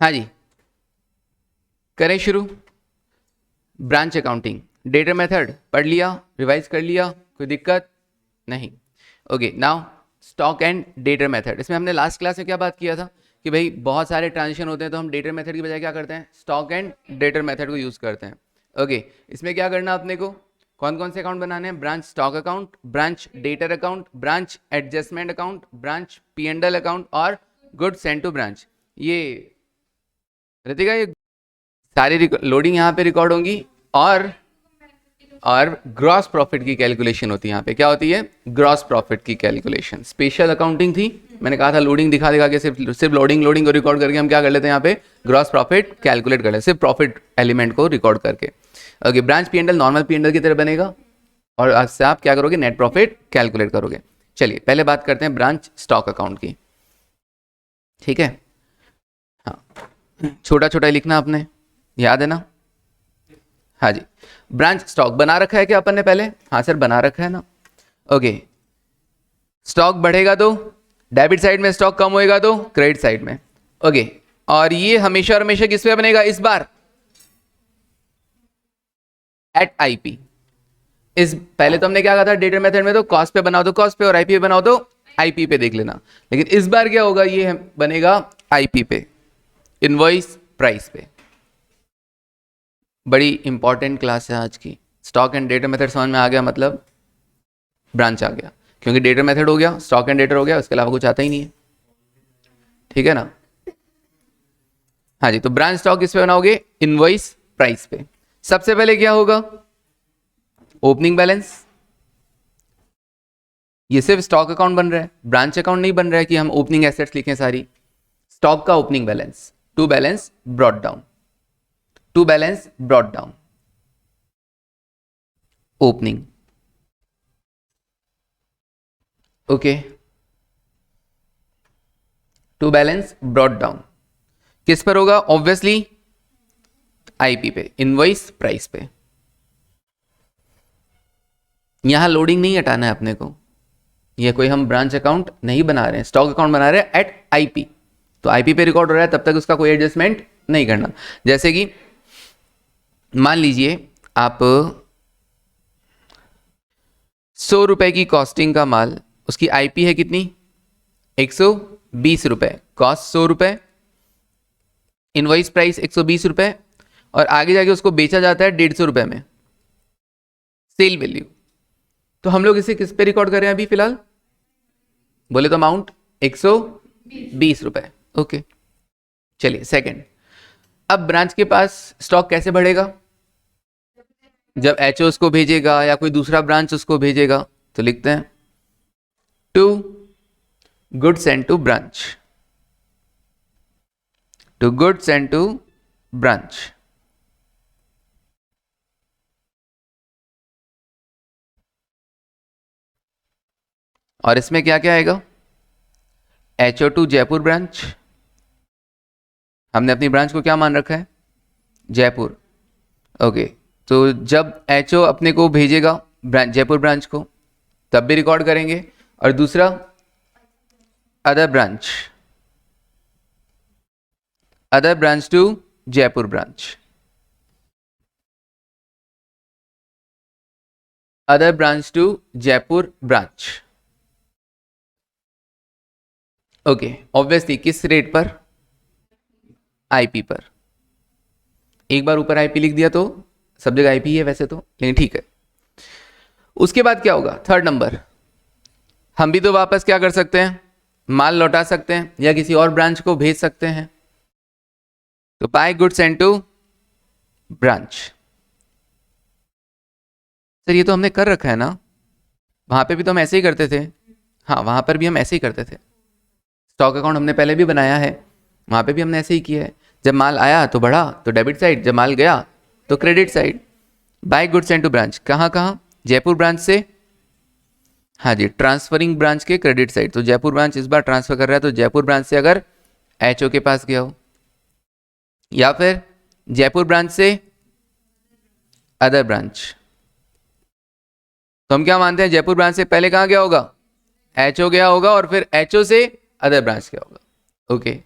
हाँ जी, करें शुरू। ब्रांच अकाउंटिंग, डेटा मेथड पढ़ लिया, रिवाइज कर लिया, कोई दिक्कत नहीं। Okay, now stock and debtor method. इसमें हमने लास्ट क्लास में क्या बात किया था कि भाई बहुत सारे ट्रांजेक्शन होते हैं तो हम डेटर मेथड की बजाय क्या करते हैं, स्टॉक एंड डेटर मेथड को यूज़ करते हैं। ओके, इसमें क्या करना अपने को, कौन कौन से अकाउंट बनाने हैं, branch stock account, branch debtor account, branch adjustment account, branch P&L account और गुड सेंड टू ब्रांच। ये रितिका, ये सारी लोडिंग यहाँ पे रिकॉर्ड होंगी और ग्रॉस प्रॉफिट की कैलकुलेशन होती है। यहाँ पे क्या होती है, ग्रॉस प्रॉफिट की कैलकुलेशन। स्पेशल अकाउंटिंग थी, मैंने कहा था लोडिंग दिखा दिखा के सिर्फ लोडिंग को रिकॉर्ड करके हम क्या कर लेते हैं, यहाँ पे ग्रॉस प्रॉफिट कैलकुलेट कर लेते हैं, सिर्फ प्रॉफिट एलिमेंट को रिकॉर्ड करके। Okay, branch P&L normal P&L की तरह बनेगा और आज से आप क्या करोगे, नेट प्रॉफिट कैलकुलेट करोगे। चलिए पहले बात करते हैं ब्रांच स्टॉक अकाउंट की। ठीक है, हाँ, छोटा छोटा लिखना आपने, याद है ना। हाँ जी, ब्रांच स्टॉक बना रखा है क्या अपन ने पहले, हाँ सर बना रखा है ना। ओके, स्टॉक बढ़ेगा तो डेबिट साइड में, स्टॉक कम होएगा तो क्रेडिट साइड में। ओके, और ये हमेशा हमेशा किस पे बनेगा, इस बार एट आईपी। इस पहले तो हमने क्या कहा था डेटा मेथड में, तो कॉस्ट पे बनाओ तो कॉस्ट पे और आईपी पे बनाओ तो आईपी पे, देख लेना। लेकिन इस बार क्या होगा, ये बनेगा आईपी पे, इनवॉइस प्राइस पे। बड़ी इंपॉर्टेंट क्लास है आज की। स्टॉक एंड डेटा मेथड समझ में आ गया, मतलब ब्रांच आ गया, क्योंकि डेटा मेथड हो गया, स्टॉक एंड डेटा हो गया, उसके अलावा कुछ आता ही नहीं है। ठीक है ना। हाँ जी, तो ब्रांच स्टॉक किस पे बनाओगे, इनवॉइस प्राइस पे। सबसे पहले क्या होगा, ओपनिंग बैलेंस। ये सिर्फ स्टॉक अकाउंट बन रहा है, ब्रांच अकाउंट नहीं बन रहा है कि हम ओपनिंग एसेट्स लिखें सारी। स्टॉक का opening balance, to balance brought down, to balance brought down, opening. Okay, to balance brought down किस पर होगा, ऑब्वियसली आईपी पे, इनवॉइस प्राइस पे। यहां लोडिंग नहीं हटाना है अपने को, ये कोई हम ब्रांच अकाउंट नहीं बना रहे हैं, स्टॉक अकाउंट बना रहे हैं एट आईपी। तो आईपी पे रिकॉर्ड हो रहा है, तब तक उसका कोई एडजस्टमेंट नहीं करना। जैसे कि मान लीजिए आप 100 रुपए की कॉस्टिंग का माल, उसकी आईपी है कितनी, 120 रुपए, कॉस्ट 100 रुपए, इनवॉइस प्राइस 120 रुपए, और आगे जाके उसको बेचा जाता है 150 रुपए में, सेल वैल्यू। तो हम लोग इसे किस पे रिकॉर्ड कर रहे हैं अभी फिलहाल, बोले तो अमाउंट 120 रुपए। ओके, चलिए सेकंड। अब ब्रांच के पास स्टॉक कैसे बढ़ेगा, जब एचओ उसको भेजेगा या कोई दूसरा ब्रांच उसको भेजेगा, तो लिखते हैं to goods and to branch, to goods and to branch. और इसमें क्या क्या आएगा, एचओ टू जयपुर ब्रांच, हमने अपनी ब्रांच को क्या मान रखा है, जयपुर। ओके, तो जब एचओ अपने को भेजेगा जयपुर ब्रांच को, तब भी रिकॉर्ड करेंगे। और दूसरा other branch, other branch to Jaipur branch, other branch to Jaipur branch. Okay, obviously किस रेट पर, आईपी पर। एक बार ऊपर आईपी लिख दिया तो सब जगह आईपी है वैसे तो, लेकिन ठीक है। उसके बाद क्या होगा, थर्ड नंबर, हम भी तो वापस क्या कर सकते हैं, माल लौटा सकते हैं या किसी और ब्रांच को भेज सकते हैं। तो by goods and to branch. Sir ये तो हमने कर रखा है ना, वहां पे भी तो हम ऐसे ही करते थे। हाँ, वहां पर भी हम ऐसे ही करते थे, स्टॉक अकाउंट हमने पहले भी बनाया है, वहां पे भी हमने ऐसे ही किया है। जब माल आया तो बढ़ा तो डेबिट साइड, जब माल गया तो credit side. By goods and to branch कहाँ कहाँ, जयपुर ब्रांच से, हाँ जी, ट्रांसफरिंग ब्रांच के क्रेडिट साइड। तो जयपुर ब्रांच इस बार ट्रांसफर कर रहा है, तो जयपुर ब्रांच से अगर एचओ के पास गया हो, या फिर जयपुर ब्रांच से अदर ब्रांच, तो हम क्या मानते हैं, जयपुर ब्रांच से पहले कहाँ गया होगा, एचओ गया होगा, और फिर एचओ से अदर ब्रांच गया होगा। ओके,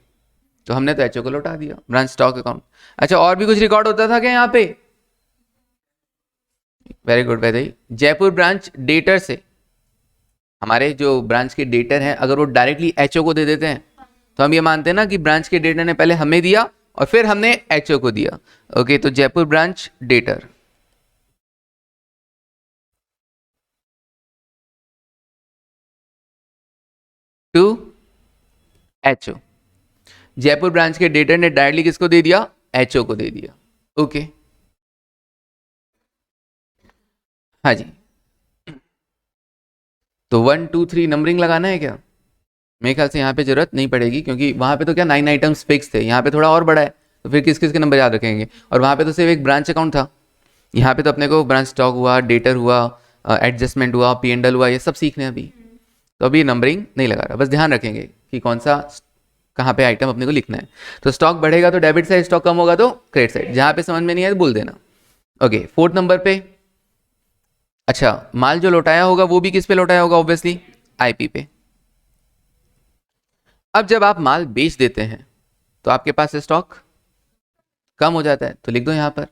तो हमने तो एचओ को लौटा दिया, ब्रांच स्टॉक अकाउंट। अच्छा, और भी कुछ रिकॉर्ड होता था क्या यहाँ पे? वेरी गुड वैदई। जयपुर ब्रांच डेटर से, हमारे जो ब्रांच के डेटर हैं अगर वो डायरेक्टली एचओ को दे देते हैं तो हम ये मानते हैं ना कि ब्रांच के डेटर ने पहले हमें दिया और फिर हमने एचओ को दिया। ओके, तो Jaipur branch debtor to HO, Jaipur branch के डेटर ने डायरेक्टली किसको दे दिया? एचओ को दे दिया। ओके, हाँ जी। तो 1 2 3 नंबरिंग लगाना है क्या? मेरे ख्याल से यहाँ पे जरूरत नहीं पड़ेगी, क्योंकि वहाँ पे तो क्या 9 आइटम्स फिक्स थे, यहाँ पे थोड़ा और बड़ा है, तो फिर किस किस के नंबर याद रखेंगे? और वहाँ पे तो सिर्फ एक ब्रांच अकाउंट था, यहाँ पे तो अपने को ब्रांच स्टॉक हुआ, डेटर हुआ, एडजस्टमेंट हुआ, P&L हुआ, ये सब सीखने हैं अभी। तो अभी नंबरिंग नहीं लगा रहा, बस ध्यान रखेंगे कि कौन सा कहाँ पे आइटम अपने को लिखना है। तो स्टॉक बढ़ेगा तो डेबिट साइड, स्टॉक कम होगा तो क्रेडिट साइड। जहाँ पे समझ में नहीं आए तो बोल देना। ओके, 4th नंबर पे, अच्छा, माल जो लौटाया होगा वो भी किस पे लौटाया होगा? ऑब्वियसली आईपी पे। अब जब आप माल बेच देते हैं तो आपके पास स्टॉक कम हो जाता है, तो लिख दो यहां पर।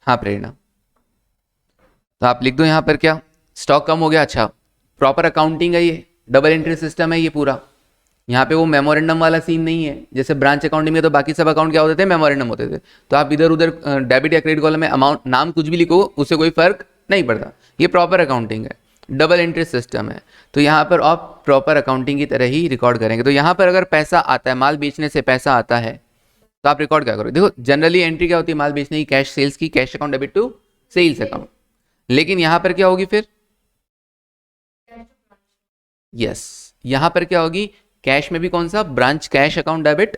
हाँ प्रेरणा, तो आप लिख दो यहां पर क्या? स्टॉक कम हो गया। अच्छा, प्रॉपर अकाउंटिंग है ये, डबल एंट्री सिस्टम है ये पूरा। यहाँ पे वो मेमोरेंडम वाला सीन नहीं है, जैसे ब्रांच अकाउंटिंग में तो बाकी सब अकाउंट क्या होते थे? मेमोरेंडम होते थे। तो आप इधर उधर डेबिट या क्रेडिट कॉलम में अमाउंट, नाम कुछ भी लिखो, उससे कोई फर्क नहीं पड़ता। ये प्रॉपर अकाउंटिंग है, डबल एंट्री सिस्टम है। तो यहाँ पर आप प्रॉपर अकाउंटिंग की तरह ही रिकॉर्ड करेंगे। तो यहाँ पर अगर पैसा आता है, माल बेचने से पैसा आता है, तो आप रिकॉर्ड क्या करो? देखो, जनरली एंट्री क्या होती है माल बेचने की? कैश सेल्स की, cash account debit to sales account. लेकिन यहाँ पर क्या होगी फिर? यस, यहाँ पर क्या होगी? कैश में भी कौन सा? Branch cash account debit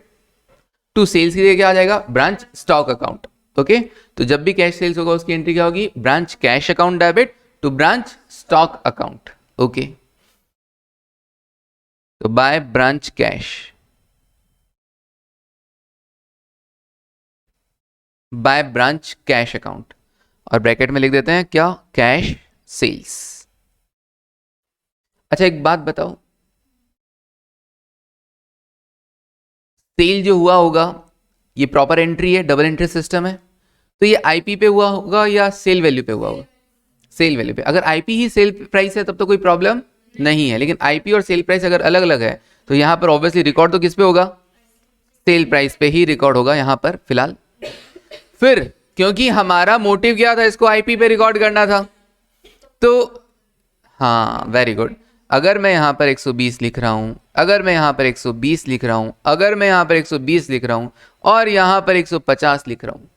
to sales के लिए क्या आ जाएगा? Branch stock account. ओके, तो जब भी कैश सेल्स होगा उसकी एंट्री क्या होगी? Branch cash account debit to branch stock account. Okay, तो by branch cash, by branch cash account, और ब्रैकेट में लिख देते हैं क्या? Cash sales. अच्छा, एक बात बताओ, सेल जो हुआ होगा ये प्रॉपर एंट्री है, डबल एंट्री सिस्टम है, तो ये आईपी पे हुआ होगा या सेल वैल्यू पे हुआ होगा? सेल वैल्यू पे। अगर आईपी ही सेल प्राइस है तब तो कोई प्रॉब्लम नहीं है, लेकिन आईपी और सेल प्राइस अगर अलग अलग है तो यहां पर ऑब्वियसली रिकॉर्ड तो किस पे होगा? सेल प्राइस पे ही रिकॉर्ड होगा यहां पर फिलहाल। फिर क्योंकि हमारा मोटिव क्या था? इसको आईपी पे रिकॉर्ड करना था, तो हाँ वेरी गुड। अगर मैं यहाँ पर 120 लिख रहा हूँ, अगर मैं यहाँ पर 120 लिख रहा हूँ, अगर मैं यहाँ पर 120 लिख रहा हूँ और यहाँ पर 150 लिख रहा हूँ,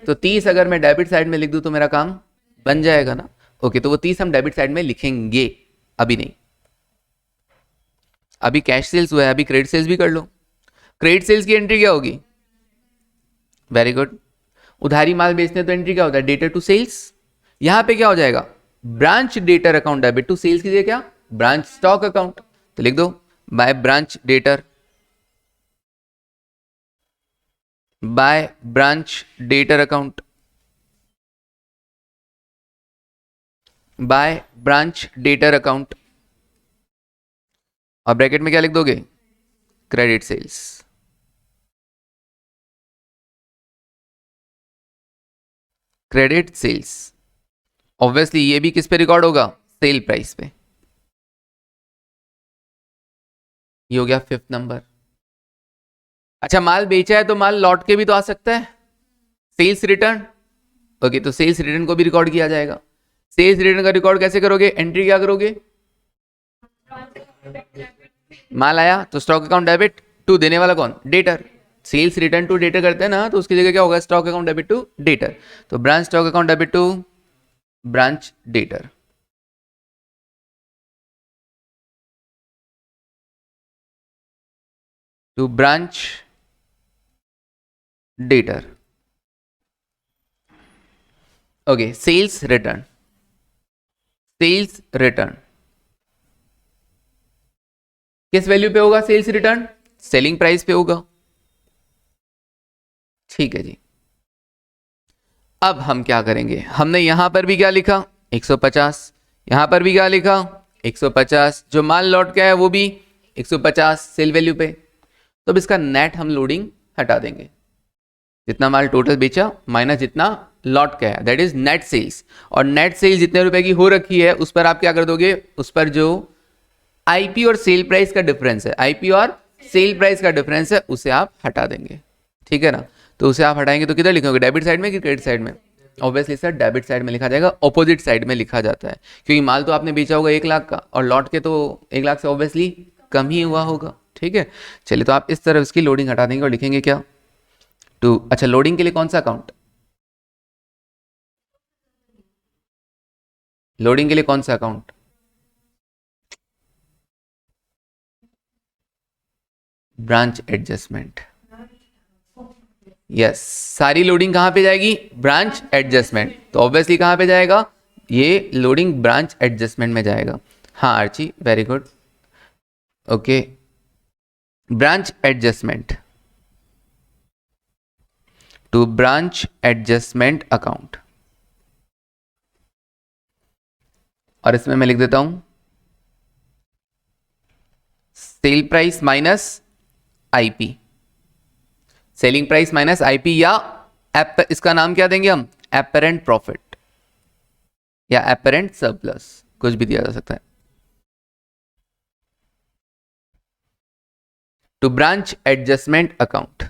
तो 30 अगर मैं डेबिट साइड में लिख दूँ तो मेरा काम बन जाएगा ना? ओके, तो वो 30 हम डेबिट साइड में लिखेंगे, अभी नहीं। अभी कैश सेल्स हुआ है, अभी क्रेडिट सेल्स भी कर लो। क्रेडिट सेल्स की एंट्री क्या होगी? Very good. उधारी माल बेचने तो एंट्री क्या होता है? Debtor to sales. यहां पे क्या हो जाएगा? Branch debtor account debit to sales की जगह क्या? Branch stock account. तो लिख दो by branch debtor, by branch debtor account, by branch debtor account, और ब्रैकेट में क्या लिख दोगे? Credit sales. Credit sales obviously ये भी किस पे रिकॉर्ड होगा? सेल प्राइस पे। ये हो गया 5th नंबर। अच्छा, माल बेचा है तो माल लौट के भी तो आ सकता है, सेल्स रिटर्न। ओके, तो सेल्स रिटर्न को भी रिकॉर्ड किया जाएगा। सेल्स रिटर्न का रिकॉर्ड कैसे करोगे? एंट्री क्या करोगे? माल आया तो स्टॉक अकाउंट डेबिट टू, देने वाला कौन? Debtor. Sales return to debtor करते हैं ना, तो उसकी जगह क्या होगा? Stock account debit to debtor. तो branch stock account debit to branch debtor. To branch debtor. Okay, sales return, sales return किस वैल्यू पे होगा? सेल्स रिटर्न सेलिंग प्राइस पे होगा। ठीक है जी। अब हम क्या करेंगे? हमने यहां पर भी क्या लिखा? 150। यहां पर भी क्या लिखा? 150। जो माल लौट के आया वो भी 150 सेल वैल्यू पे, तो अब इसका नेट हम लोडिंग हटा देंगे, जितना माल टोटल बेचा माइनस जितना लॉट का है, दैट इज नेट सेल्स। और नेट सेल्स जितने रुपए की हो रखी है उस पर आप क्या कर दोगे, उस पर जो आईपी और सेल प्राइस का डिफरेंस है, आईपी और सेल प्राइस का डिफरेंस है, उसे आप हटा देंगे, ठीक है ना। तो उसे आप हटाएंगे तो किधर लिखोगे, डेबिट साइड में कि क्रेडिट साइड में? ऑब्वियसली सर डेबिट साइड में लिखा जाएगा, ऑपोजिट साइड में लिखा जाता है, क्योंकि माल तो आपने बेचा होगा 1 लाख का और लॉट के तो 1 लाख से ऑब्वियसली कम ही हुआ होगा, ठीक है। चलिए तो आप इस तरफ इसकी लोडिंग हटा देंगे और लिखेंगे क्या, टू, अच्छा लोडिंग के लिए कौन सा अकाउंट, लोडिंग के लिए कौन सा अकाउंट, ब्रांच एडजस्टमेंट, यस, सारी लोडिंग कहां पे जाएगी, ब्रांच एडजस्टमेंट, तो ऑब्वियसली कहां पे जाएगा, ये लोडिंग ब्रांच एडजस्टमेंट में जाएगा। हाँ Archi very good, okay, branch adjustment to branch adjustment account, और इसमें मैं लिख देता हूं sale price minus IP, selling price minus IP, या इसका नाम क्या देंगे हम, एपरेंट प्रॉफिट या एपरेंट सरप्लस, कुछ भी दिया जा सकता है, to branch adjustment account,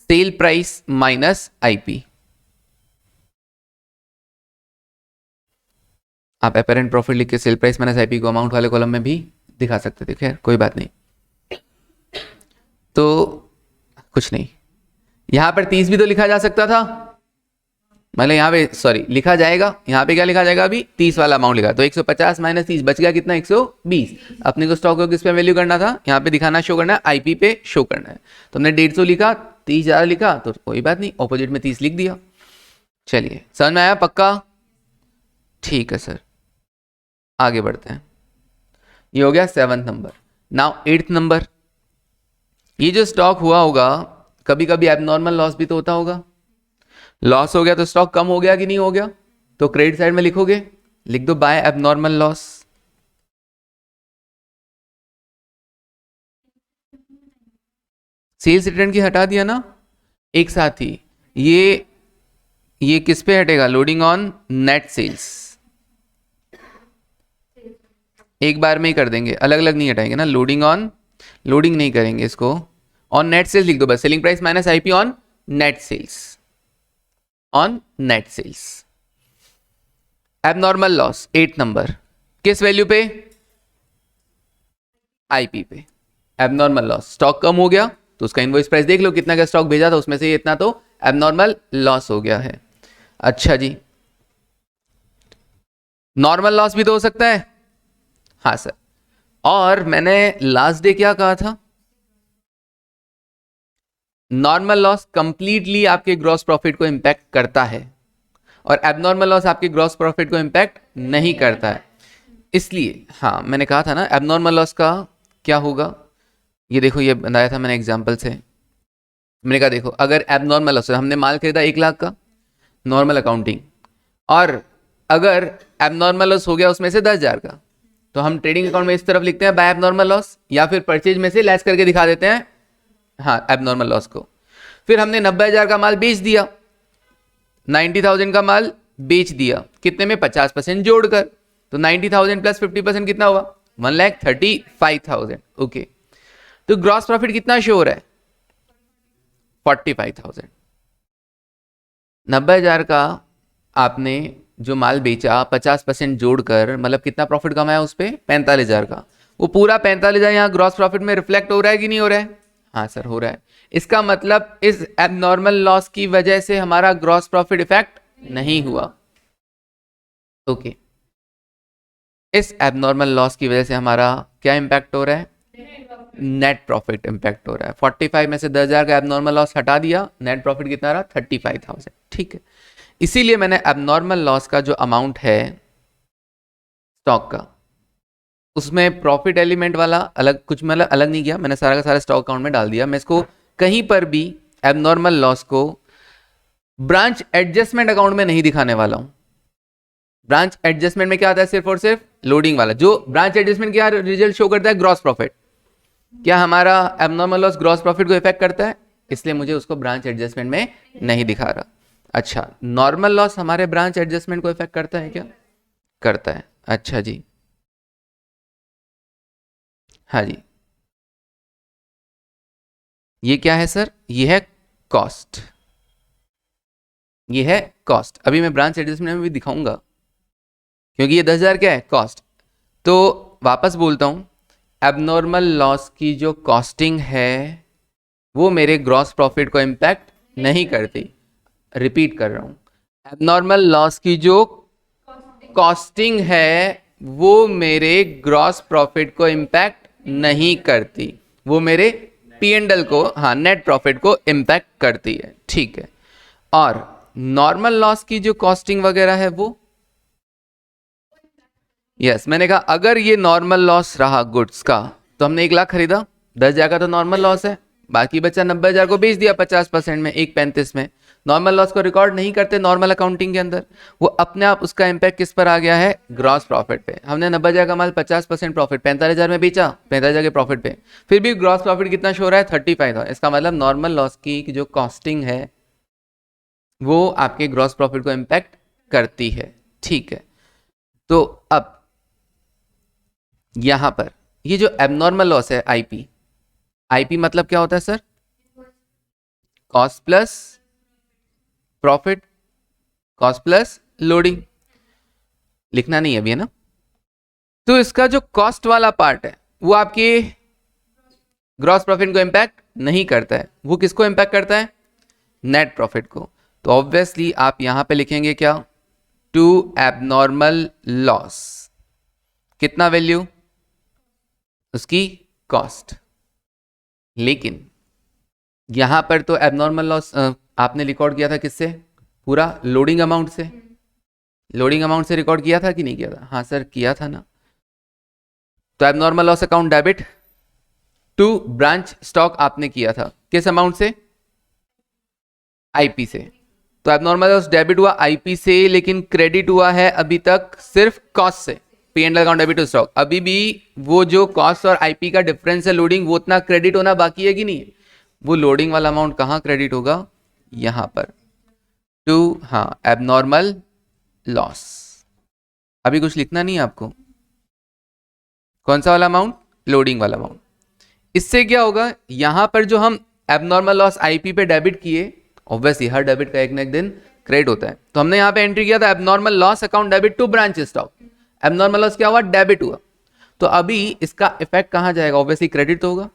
sale price minus IP. आप एपरेंट प्रॉफिट लिख के सेल प्राइस माइनस आईपी को अमाउंट वाले कॉलम में भी दिखा सकते थे, खैर कोई बात नहीं। तो कुछ नहीं, यहां पर 30 भी तो लिखा जा सकता था, मतलब यहाँ पे सॉरी लिखा जाएगा, यहाँ पे क्या लिखा जाएगा, अभी 30 वाला अमाउंट लिखा, तो 150 माइनस 30 बच गया कितना, 120। अपने को स्टॉक को किस पे वैल्यू करना था, यहाँ पे दिखाना शो करना है, आईपी पे शो करना है, तो हमने 150 लिखा, 30,000 लिखा, तो कोई बात नहीं, ऑपोजिट में 30 लिख दिया। चलिए समझ में आया पक्का, ठीक है सर, आगे बढ़ते हैं। ये हो गया 7th number. Now 8th number, ये जो स्टॉक हुआ होगा, कभी कभी एबनॉर्मल लॉस भी तो होता होगा, लॉस हो गया तो स्टॉक कम हो गया कि नहीं हो गया, तो क्रेडिट साइड में लिखोगे, लिख दो by abnormal loss, sales return की हटा दिया ना एक साथ ही, ये किस पे हटेगा, लोडिंग ऑन नेट सेल्स, एक बार में ही कर देंगे, अलग अलग नहीं हटाएंगे ना, लोडिंग ऑन, लोडिंग नहीं करेंगे इसको, ऑन नेट सेल्स लिख दो बस, selling price minus IP on net sales, on net sales. Abnormal loss 8 number, किस वैल्यू पे, आईपी पे। एबनॉर्मल लॉस, स्टॉक कम हो गया तो उसका इनवॉइस प्राइस देख लो कितना का स्टॉक भेजा था, उसमें से इतना तो एबनॉर्मल लॉस हो गया है। अच्छा जी, नॉर्मल लॉस भी तो हो सकता है, हाँ सर, और मैंने लास्ट डे क्या कहा था, नॉर्मल लॉस कंप्लीटली आपके ग्रॉस प्रॉफिट को इंपैक्ट करता है और एबनॉर्मल लॉस आपके ग्रॉस प्रॉफिट को इंपैक्ट नहीं करता है, इसलिए हाँ मैंने कहा था ना एबनॉर्मल लॉस का क्या होगा, ये देखो ये बनाया था मैंने एग्जांपल से, मैंने कहा देखो अगर एबनॉर्मल लॉस, हमने माल खरीदा 1 लाख का, नॉर्मल अकाउंटिंग, और अगर एबनॉर्मल लॉस हो गया उसमें से 10,000 का, तो हम ट्रेडिंग अकाउंट में इस तरफ लिखते हैं बाय एबनॉर्मल लॉस, या फिर परचेज में से लेस करके दिखा देते हैं हाँ एबनॉर्मल लॉस को। फिर हमने 90,000 का माल बेच दिया, 90,000 का माल बेच दिया, कितने में, 50% जोड़कर, तो 90,000 प्लस 50% कितना हुआ, 1,35,000। ओके, तो ग्रॉस प्रॉफिट कितना शो हो रहा है, 45,000। 90,000 का आपने जो माल बेचा 50% जोड़कर, मतलब कितना प्रॉफिट कमाया उस पर, 45,000 का, वो पूरा 45,000 यहाँ ग्रॉस प्रॉफिट में रिफ्लेक्ट हो रहा है कि नहीं हो रहा है, हाँ सर हो रहा है। इसका मतलब इस एबनॉर्मल लॉस की वजह से हमारा ग्रॉस प्रॉफिट इफेक्ट नहीं हुआ। ओके, इस एबनॉर्मल लॉस की वजह से हमारा क्या इंपैक्ट हो रहा है, नेट प्रॉफिट इंपैक्ट हो रहा है। 45 में से 10,000 का एबनॉर्मल लॉस हटा दिया, नेट प्रॉफिट कितना रहा, 35,000। ठीक है, इसीलिए मैंने एबनॉर्मल लॉस का जो अमाउंट है स्टॉक का, उसमें प्रॉफिट एलिमेंट वाला अलग कुछ मतलब अलग नहीं किया, मैंने सारा का सारा स्टॉक अकाउंट में डाल दिया। मैं इसको कहीं पर भी एबनॉर्मल लॉस को ब्रांच एडजस्टमेंट अकाउंट में नहीं दिखाने वाला हूं, ब्रांच एडजस्टमेंट में क्या आता है? सिर्फ और सिर्फ लोडिंग वाला। जो ब्रांच एडजस्टमेंट क्या रिजल्ट शो करता है? Gross profit. क्या हमारा एबनॉर्मल लॉस ग्रॉस प्रॉफिट को इफेक्ट करता है? इसलिए मुझे उसको ब्रांच एडजस्टमेंट में नहीं दिखा रहा। अच्छा, नॉर्मल लॉस हमारे ब्रांच एडजस्टमेंट को इफेक्ट करता है क्या? करता है। अच्छा जी, हाँ जी। ये क्या है सर? ये है कॉस्ट। ये है कॉस्ट। अभी मैं ब्रांच एडजस्टमेंट में भी दिखाऊंगा, क्योंकि ये 10,000 क्या है? कॉस्ट। तो वापस बोलता हूं, एबनॉर्मल लॉस की जो कॉस्टिंग है वो मेरे ग्रॉस प्रॉफिट को इम्पैक्ट नहीं करती। रिपीट कर रहा हूं, एबनॉर्मल लॉस की जो कॉस्टिंग है वो मेरे ग्रॉस प्रॉफिट को इम्पैक्ट नहीं करती, वो मेरे P&L को, हाँ, नेट प्रॉफिट को इम्पैक्ट करती है। ठीक है। और नॉर्मल लॉस की जो कॉस्टिंग वगैरह है वो, यस, मैंने कहा अगर ये नॉर्मल लॉस रहा गुड्स का, तो हमने 1 लाख खरीदा, 10,000 का तो नॉर्मल लॉस है, बाकी बचा 90,000 को बेच दिया 50% में, 1.35 में। नॉर्मल लॉस को रिकॉर्ड नहीं करते नॉर्मल अकाउंटिंग के अंदर, वो अपने आप उसका इंपैक्ट किस पर आ गया है? ग्रॉस प्रॉफिट पे। हमने 90,000 का माल 50% प्रॉफिट 45,000 में बेचा, 45,000 के प्रॉफिट पे, फिर भी ग्रॉस प्रॉफिट कितना शो रहा है? 35 था। इसका मतलब नॉर्मल लॉस की जो कॉस्टिंग है वो आपके ग्रॉस प्रॉफिट को इम्पैक्ट करती है। ठीक है। तो अब यहां पर ये जो एबनॉर्मल लॉस है आईपी, आईपी मतलब क्या होता है sir? Cost plus profit, cost plus loading. लिखना नहीं है अभी, है ना? तो इसका जो कॉस्ट वाला पार्ट है वो आपके ग्रॉस प्रॉफिट को इंपैक्ट नहीं करता है, वो किसको इंपैक्ट करता है? नेट प्रॉफिट को। तो ऑब्वियसली आप यहां पे लिखेंगे क्या? टू एबनॉर्मल लॉस, कितना वैल्यू? उसकी कॉस्ट। लेकिन यहां पर तो एबनॉर्मल लॉस आपने रिकॉर्ड किया था किससे? पूरा लोडिंग अमाउंट से। लोडिंग अमाउंट से रिकॉर्ड किया था कि नहीं किया था? हाँ सर, किया था ना। तो abnormal loss account debit to branch stock आपने किया था किस अमाउंट से? आईपी से। तो एबनॉर्मल लॉस डेबिट हुआ आईपी से, लेकिन क्रेडिट हुआ है अभी तक सिर्फ कॉस्ट से। P&L account debit to stock, अभी भी वो जो कॉस्ट और आईपी का डिफरेंस है लोडिंग, वो उतना क्रेडिट होना बाकी है कि नहीं? वो लोडिंग वाला अमाउंट कहां क्रेडिट होगा? यहां पर टू, हाँ, एबनॉर्मल लॉस। अभी कुछ लिखना नहीं है आपको। कौन सा वाला अमाउंट? लोडिंग वाला अमाउंट। इससे क्या होगा? यहां पर जो हम एबनॉर्मल लॉस आईपी पे डेबिट किए, ऑब्वियसली हर डेबिट का एक ना एक दिन क्रेडिट होता है, तो हमने यहां पे एंट्री किया था abnormal loss account debit to branch stock. Abnormal loss क्या हुआ? डेबिट हुआ। तो अभी इसका इफेक्ट कहां जाएगा? ऑब्वियसली क्रेडिट तो होगा।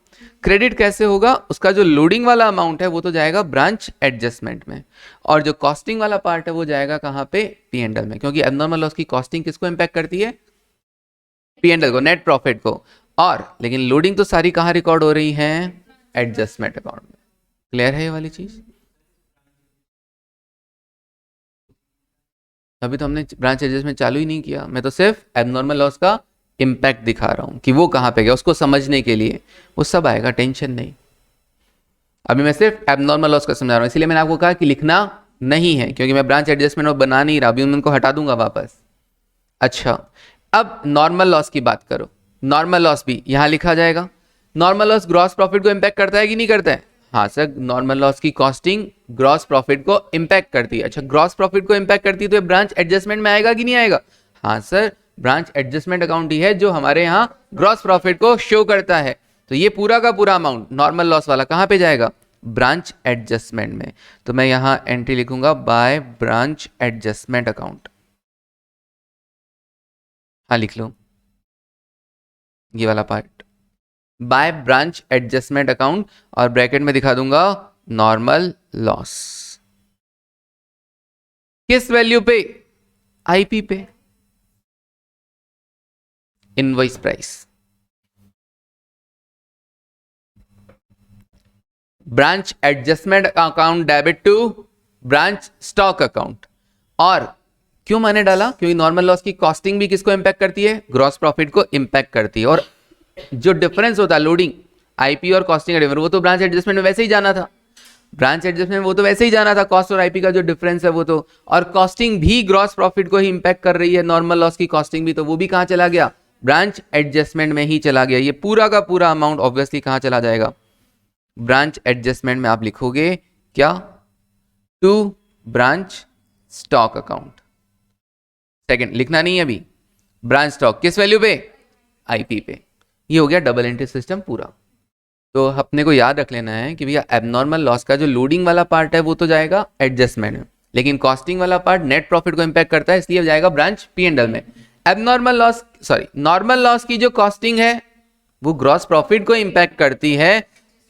क्रेडिट कैसे होगा? उसका जो लोडिंग वाला अमाउंट है वो तो जाएगा ब्रांच एडजस्टमेंट में, और जो कॉस्टिंग वाला पार्ट है वो जाएगा कहां पे? P&L में, क्योंकि एबनॉर्मल लॉस की कॉस्टिंग किसको इंपैक्ट करती है? P&L को, नेट प्रॉफिट को। और लेकिन लोडिंग तो सारी कहां रिकॉर्ड हो रही है? एडजस्टमेंट अकाउंट में। क्लियर है ये वाली चीज? अभी तो हमने ब्रांच एडजस्टमेंट चालू ही नहीं किया, मैं तो सिर्फ एबनॉर्मल लॉस का इंपैक्ट दिखा रहा हूं कि वो कहां पे गया, उसको समझने के लिए। वो सब आएगा, टेंशन नहीं। अभी मैं सिर्फ एबनॉर्मल लॉस का समझा रहा हूं, इसलिए मैंने आपको कहा कि लिखना नहीं है, क्योंकि मैं ब्रांच एडजस्टमेंट बना नहीं रहा, अभी उनको हटा दूंगा वापस। अच्छा, अब नॉर्मल लॉस की बात करो। नॉर्मल लॉस भी यहां लिखा जाएगा। नॉर्मल लॉस ग्रॉस प्रॉफिट को इंपैक्ट करता है कि नहीं करता है? हाँ सर, नॉर्मल लॉस की कॉस्टिंग ग्रॉस प्रॉफिट को इंपैक्ट करती है। अच्छा, ग्रॉस प्रॉफिट को इंपैक्ट करती है तो ये ब्रांच एडजस्टमेंट में आएगा कि नहीं आएगा? हाँ सर, ब्रांच एडजस्टमेंट अकाउंट ही है जो हमारे यहाँ ग्रॉस प्रॉफिट को शो करता है। तो ये पूरा का पूरा अमाउंट नॉर्मल लॉस वाला कहां पे जाएगा? ब्रांच एडजस्टमेंट में। तो मैं यहां एंट्री लिखूंगा बाय ब्रांच एडजस्टमेंट अकाउंट। हाँ, लिख लो ये वाला part, by branch adjustment account, और ब्रैकेट में दिखा दूंगा नॉर्मल लॉस। किस वैल्यू पे? आईपी पे, invoice price. Branch adjustment account debit to branch stock account. और क्यों मैंने डाला? क्योंकि नॉर्मल लॉस की कॉस्टिंग भी किसको इंपैक्ट करती है? ग्रॉस प्रॉफिट को इंपैक्ट करती है। और जो डिफरेंस होता है लोडिंग, आईपी और कॉस्टिंग का डिफरेंस, वो तो ब्रांच एडजस्टमेंट में वैसे ही जाना था। ब्रांच एडजस्टमेंट वो तो वैसे ही जाना था, कॉस्ट और आईपी का जो डिफरेंस है वो तो, और कॉस्टिंग भी ग्रॉस प्रॉफिट को ही इंपैक्ट कर रही है, नॉर्मल लॉस की कॉस्टिंग भी, तो वो भी कहाँ चला गया, ब्रांच एडजस्टमेंट में ही चला गया। ये पूरा का पूरा अमाउंट ऑब्वियसली कहाँ चला जाएगा, ब्रांच एडजस्टमेंट में आप लिखोगे क्या, to branch stock account. Second लिखना नहीं है अभी, ब्रांच स्टॉक किस वैल्यू पे, आईपी पे। ये हो गया डबल एंट्री सिस्टम पूरा। तो अपने को याद रख लेना है कि भैया एबनॉर्मल लॉस का जो लोडिंग वाला पार्ट है वो तो जाएगा एडजस्टमेंट में, लेकिन कॉस्टिंग वाला पार्ट नेट प्रॉफिट को इंपैक्ट करता है, इसलिए जाएगा ब्रांच पी एंड एल में। Abnormal loss sorry normal loss की जो कॉस्टिंग है वो ग्रॉस प्रॉफिट को इंपैक्ट करती है,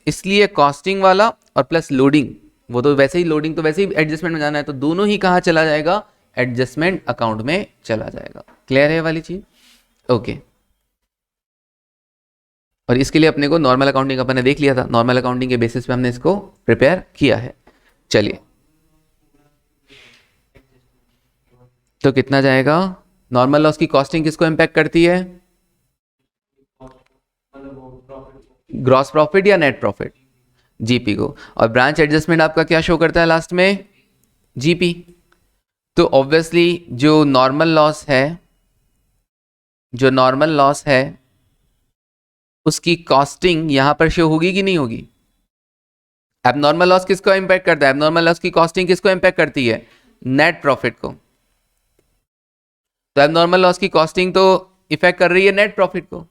इसलिए कॉस्टिंग वाला और प्लस लोडिंग, वो तो वैसे ही लोडिंग तो वैसे ही एडजस्टमेंट में जाना है, तो दोनों ही कहाँ चला जाएगा, एडजस्टमेंट अकाउंट में चला जाएगा। क्लियर है वाली चीज, ओके। और इसके लिए अपने को नॉर्मल अकाउंटिंग अपन ने देख लिया था, नॉर्मल अकाउंटिंग के बेसिस पे हमने इसको प्रिपेयर किया है। चलिए तो कितना जाएगा, नॉर्मल लॉस की कॉस्टिंग किसको इंपैक्ट करती है, ग्रॉस प्रॉफिट या नेट प्रॉफिट, जीपी को, और ब्रांच एडजस्टमेंट आपका क्या शो करता है लास्ट में, जीपी। तो ऑब्वियसली जो नॉर्मल लॉस है, जो नॉर्मल लॉस है उसकी कॉस्टिंग यहां पर शो होगी कि नहीं होगी, एबनॉर्मल लॉस किसको इंपैक्ट करता है, एबनॉर्मल लॉस की कॉस्टिंग किसको इंपैक्ट करती है, नेट प्रॉफिट को। तो एबनॉर्मल लॉस की कॉस्टिंग तो इफेक्ट कर रही है नेट प्रॉफिट को,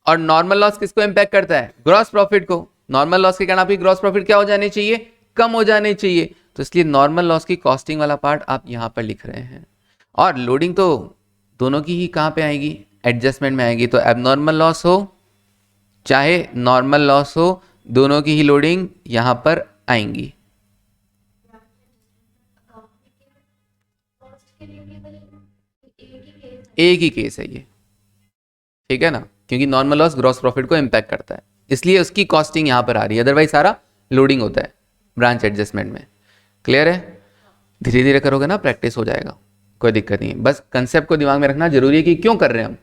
और नॉर्मल लॉस किसको इंपैक्ट करता है, ग्रॉस प्रॉफिट को। नॉर्मल लॉस के कारण आपकी ग्रॉस प्रॉफिट क्या हो जानी चाहिए, कम हो जानी चाहिए, तो इसलिए नॉर्मल लॉस की कॉस्टिंग वाला पार्ट आप यहां पर लिख रहे हैं, और लोडिंग तो दोनों की ही कहां पे आएगी, एडजस्टमेंट में आएगी। तो एबनॉर्मल लॉस हो चाहे नॉर्मल लॉस हो, दोनों की ही लोडिंग यहां पर आएंगी। एक ही केस है ये, ठीक है ना, क्योंकि नॉर्मल लॉस ग्रॉस प्रॉफिट को इंपैक्ट करता है, इसलिए उसकी कॉस्टिंग यहां पर आ रही है, अदरवाइज सारा लोडिंग होता है ब्रांच एडजस्टमेंट में। क्लियर है, धीरे धीरे करोगे ना प्रैक्टिस हो जाएगा, कोई दिक्कत नहीं है, बस कंसेप्ट को दिमाग में रखना जरूरी है कि क्यों कर रहे हैं हम,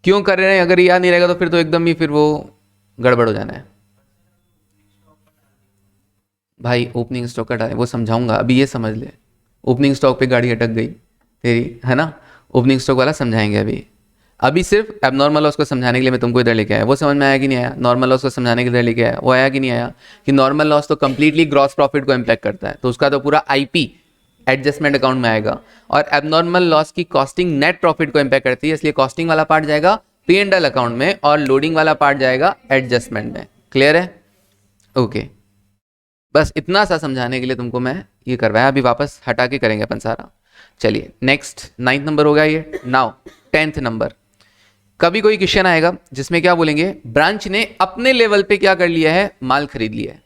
क्यों कर रहे हैं, अगर याद नहीं रहेगा तो फिर तो एकदम ही फिर वो गड़बड़ हो जाना है। भाई ओपनिंग स्टॉक का वो समझाऊंगा, अभी ये समझ ले, ओपनिंग स्टॉक पे गाड़ी अटक गई तेरी, है ना, ओपनिंग स्टॉक वाला समझाएंगे अभी। अभी सिर्फ एबनॉर्मल लॉस को समझाने के लिए मैं तुमको इधर लेके आया, वो समझ में आया कि नहीं आया, नॉर्मल लॉस को समझाने के लिए लेके आया, वो आया कि नहीं आया, कि नॉर्मल लॉस तो कंप्लीटली ग्रॉस प्रॉफिट को इंपैक्ट करता है, तो उसका तो पूरा आईपी एडजस्टमेंट अकाउंट में आएगा, और एबनॉर्मल लॉस की कॉस्टिंग नेट प्रॉफिट को इंपैक्ट करती है, इसलिए कॉस्टिंग वाला पार्ट जाएगा पी एंड एल अकाउंट में, और लोडिंग वाला पार्ट जाएगा एडजस्टमेंट में। क्लियर है, ओके। बस इतना सा समझाने के लिए तुमको मैं ये करवाया, अभी वापस हटा के करेंगे अपन सारा। चलिए नेक्स्ट 9th नंबर हो गया ये, नाउ 10th नंबर। कभी कोई क्वेश्चन आएगा जिसमें क्या बोलेंगे, ब्रांच ने अपने लेवल पे क्या कर लिया है, माल खरीद लिया है,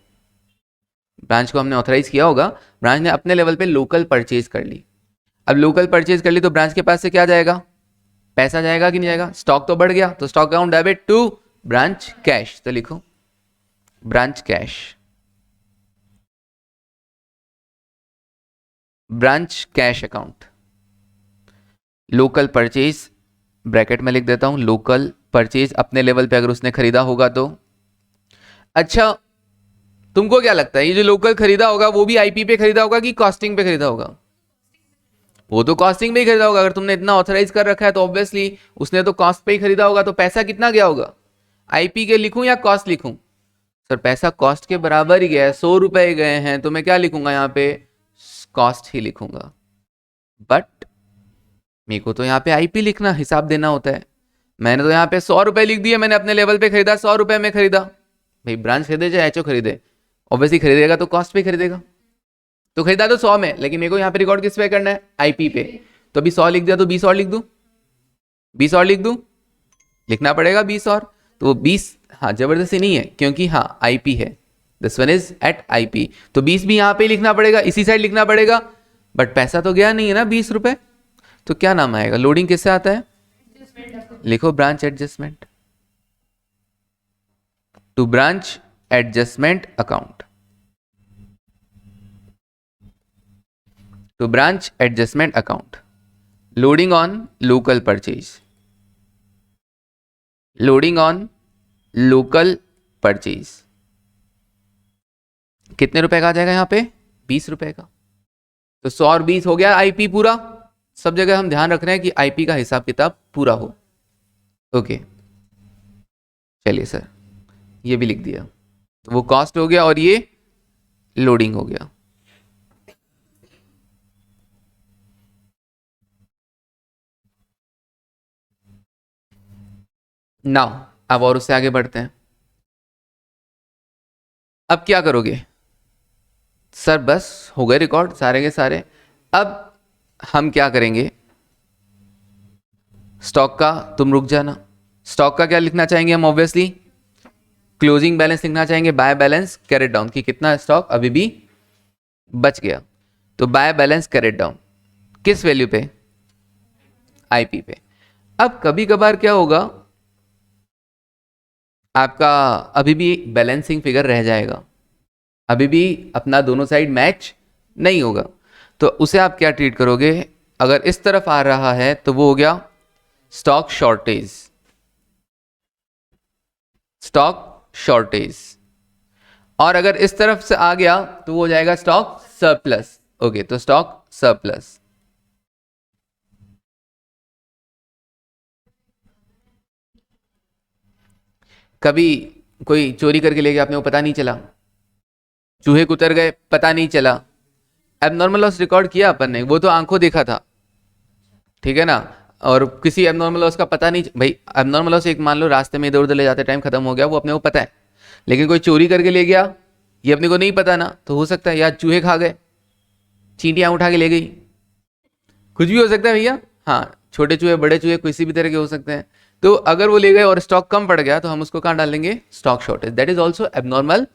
ब्रांच को हमने ऑथराइज किया होगा, ब्रांच ने अपने लेवल पे लोकल परचेज कर ली। अब लोकल परचेज कर ली तो ब्रांच के पास से क्या जाएगा, पैसा जाएगा कि नहीं जाएगा, स्टॉक तो बढ़ गया, तो stock account debit to branch cash, तो लिखो branch cash, branch cash account, local purchase bracket में लिख देता हूं, लोकल परचेज अपने लेवल पे अगर उसने खरीदा होगा तो। अच्छा तुमको क्या लगता है ये जो लोकल खरीदा होगा वो भी आईपी पे खरीदा होगा कि कॉस्टिंग पे खरीदा होगा, वो तो कॉस्टिंग पे ही खरीदा होगा, अगर तुमने इतना ऑथराइज कर रखा है तो ऑब्वियसली उसने तो कॉस्ट पे ही खरीदा होगा, तो पैसा कितना गया होगा, आईपी के लिखूं या कॉस्ट लिखूं, सर पैसा कॉस्ट के बराबर ही गया है, 100 रुपए गए हैं, तो मैं क्या लिखूंगा यहाँ पे, कॉस्ट ही लिखूंगा, बट मेरे को तो यहाँ पे आईपी लिखना, हिसाब देना होता है, मैंने तो यहाँ पे 100 रुपए लिख दिए, मैंने अपने लेवल पे खरीदा, 100 रुपए में खरीदा, भाई ब्रांच खरीदे चाहे एचओ खरीदे, ऑब्वियसली खरीदेगा तो कॉस्ट पे खरीदेगा, तो खरीदा तो 100 में, लेकिन मेरे को यहाँ पे रिकॉर्ड किस पे करना है, आईपी पे, तो अभी 100 लिख दिया तो 20 और लिख दूं, 20 और लिख दूं, लिखना पड़ेगा 20 और, तो वो 20 हाँ जबरदस्ती नहीं है, क्योंकि हाँ आईपी है, this one is at IP, तो 20 भी यहाँ पे लिखना पड़ेगा, इसी साइड लिखना पड़ेगा, बट पैसा तो गया नहीं है ना 20 रुपए, तो क्या नाम आएगा, लोडिंग किससे आता है, लिखो branch adjustment, to branch adjustment account, to branch adjustment account, loading on local purchase, loading on local purchase. कितने रुपए का आ जाएगा यहाँ पे? 20 रुपए का। तो 100 और 20 हो गया आईपी पूरा। सब जगह हम ध्यान रख रहे हैं कि आईपी का हिसाब किताब पूरा हो। ओके चलिए सर, ये भी लिख दिया। तो वो कॉस्ट हो गया और ये लोडिंग हो गया। नाउ अब और उससे आगे बढ़ते हैं। अब क्या करोगे सर? बस हो गए रिकॉर्ड सारे के सारे। अब हम क्या करेंगे, स्टॉक का तुम रुक जाना। स्टॉक का क्या लिखना चाहेंगे हम? ऑब्वियसली क्लोजिंग बैलेंस लिखना चाहेंगे, बाय बैलेंस कैरेट डाउन, कि कितना स्टॉक अभी भी बच गया। तो बाय बैलेंस कैरेट डाउन किस वैल्यू पे? आईपी पे। अब कभी कभार क्या होगा, आपका अभी भी बैलेंसिंग फिगर रह जाएगा, अभी भी अपना दोनों साइड मैच नहीं होगा। तो उसे आप क्या ट्रीट करोगे? अगर इस तरफ आ रहा है तो वो हो गया स्टॉक शॉर्टेज, स्टॉक शॉर्टेज। और अगर इस तरफ से आ गया तो वो हो जाएगा स्टॉक सरप्लस। ओके, तो स्टॉक सरप्लस। कभी कोई चोरी करके ले गया, आपने वो पता नहीं चला, चूहे कुतर गए पता नहीं चला, एबनॉर्मल लॉस रिकॉर्ड किया अपन ने, वो तो आंखों देखा था, ठीक है ना। और किसी एबनॉर्मल लॉस का पता नहीं, भाई एबनॉर्मल लॉस एक मान लो रास्ते में इधर उधर ले जाते टाइम खत्म हो गया, वो अपने को पता है। लेकिन कोई चोरी करके ले गया, ये अपने को नहीं पता ना, तो हो सकता है या चूहे खा गए, चींटियां उठा के ले गई, कुछ भी हो सकता है भैया। हाँ, छोटे चूहे बड़े चूहे किसी भी तरह के हो सकते हैं। तो अगर वो ले गए और स्टॉक कम पड़ गया तो हम उसको कहाँ डालेंगे? Stock shortage. That is also abnormal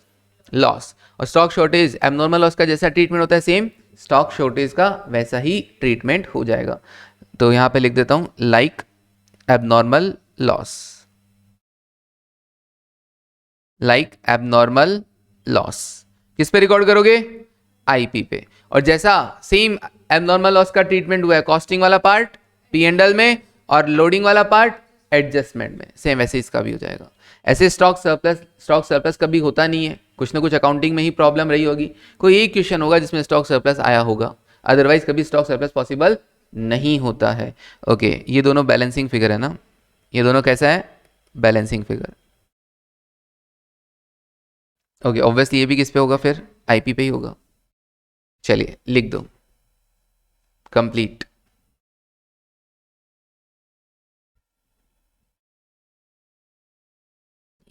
loss. और स्टॉक शॉर्टेज एबनॉर्मल लॉस का जैसा ट्रीटमेंट होता है, सेम स्टॉक शॉर्टेज का वैसा ही ट्रीटमेंट हो जाएगा। तो यहां पे लिख देता हूं like abnormal loss, like abnormal loss. किस पे रिकॉर्ड करोगे? आईपी पे। और जैसा सेम एबनॉर्मल लॉस का ट्रीटमेंट हुआ है कॉस्टिंग वाला पार्ट पी एंड एल में और लोडिंग वाला पार्ट एडजस्टमेंट में, सेम वैसे इसका भी हो जाएगा। ऐसे स्टॉक सरप्लस कभी होता नहीं है, कुछ ना कुछ अकाउंटिंग में ही प्रॉब्लम रही होगी, कोई एक क्वेश्चन होगा जिसमें स्टॉक सरप्लस आया होगा, अदरवाइज कभी स्टॉक सरप्लस पॉसिबल नहीं होता है। ओके, ये दोनों बैलेंसिंग फिगर है ना, ये दोनों कैसा है? Balancing figure. ओके, ऑब्वियसली ये भी किस पे होगा फिर? आईपी पे ही होगा। चलिए लिख दो कंप्लीट।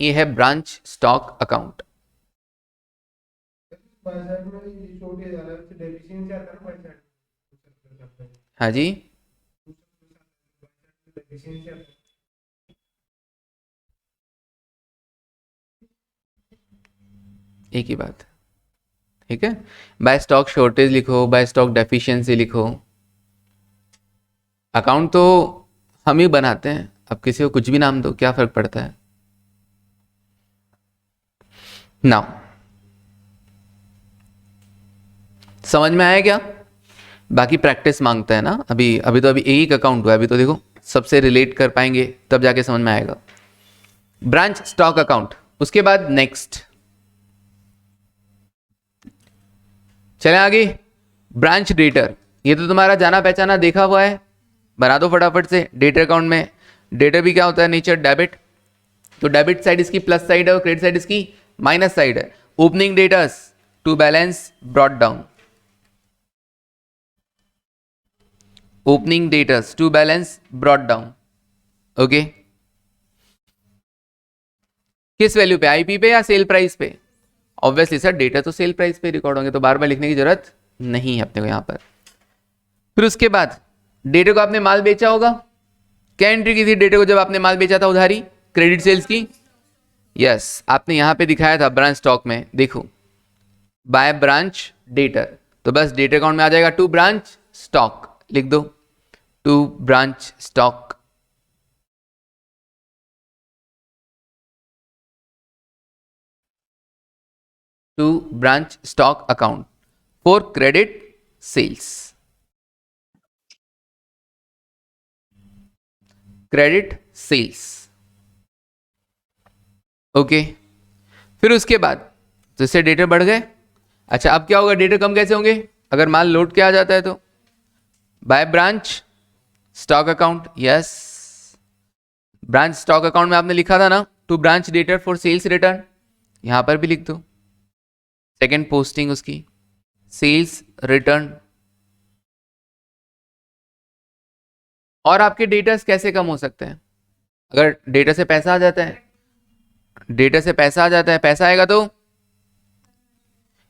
ये है ब्रांच स्टॉक अकाउंट। हाँ जी, एक ही बात, ठीक है। बाय स्टॉक शॉर्टेज लिखो, बाय स्टॉक डेफिशिएंसी लिखो, अकाउंट तो हम ही बनाते हैं, अब किसी को कुछ भी नाम दो, क्या फर्क पड़ता है। नाउ समझ में आया क्या? बाकी प्रैक्टिस मांगता है ना, अभी तो एक ही अकाउंट हुआ है, अभी तो देखो सबसे रिलेट कर पाएंगे तब जाके समझ में आएगा। ब्रांच स्टॉक अकाउंट, उसके बाद नेक्स्ट चले आगे, ब्रांच डेटर। ये तो तुम्हारा जाना पहचाना देखा हुआ है, बना दो फटाफट से। डेटर अकाउंट में डेटर भी क्या होता है? Nature debit. तो डेबिट साइड इसकी प्लस साइड है और क्रेडिट साइड इसकी माइनस साइड है। Opening debtors to balance brought down, opening debtors to balance brought down. Okay, किस वैल्यू पे? आईपी पे या सेल प्राइस पे? ऑब्वियसली सर डेटा तो सेल प्राइस पे रिकॉर्ड होंगे, तो बार बार लिखने की जरूरत नहीं है अपने को यहां पर। फिर उसके बाद डेटे को आपने माल बेचा होगा, क्या एंट्री की थी डेटे को जब आपने माल बेचा था उधारी? क्रेडिट सेल्स की। यस, आपने यहां पे दिखाया था ब्रांच स्टॉक में, देखो बाय ब्रांच डेटर, तो बस डेटर अकाउंट में आ जाएगा टू ब्रांच स्टॉक, लिख दो to branch stock. To branch stock account for credit sales, credit sales. Okay, फिर उसके बाद तो इससे डेटर बढ़ गए। अच्छा, अब क्या होगा, डेटर कम कैसे होंगे, अगर माल लोड क्या आ जाता है तो by branch stock account. Yes, branch stock account में आपने लिखा था ना to branch debtor for sales return, यहां पर भी लिख दो सेकेंड पोस्टिंग उसकी सेल्स रिटर्न। और आपके डेटर्स कैसे कम हो सकते हैं, अगर डेटा से पैसा आ जाता है, डेटा से पैसा आ जाता है, पैसा आएगा तो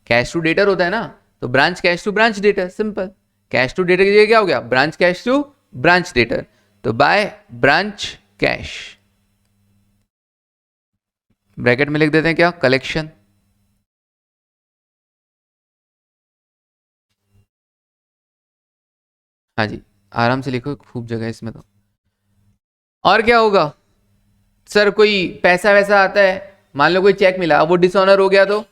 कैश टू डेटर होता है ना, तो branch cash to branch debtor, simple. Cash to debtor की जगह क्या हो गया, branch cash to branch debtor, तो बाय ब्रांच कैश, ब्रैकेट में लिख देते हैं क्या, कलेक्शन। हाँ जी, आराम से लिखो, खूब जगह है इसमें तो। और क्या होगा सर, कोई पैसा वैसा आता है, मान लो कोई चेक मिला, वो डिसऑनर हो गया तो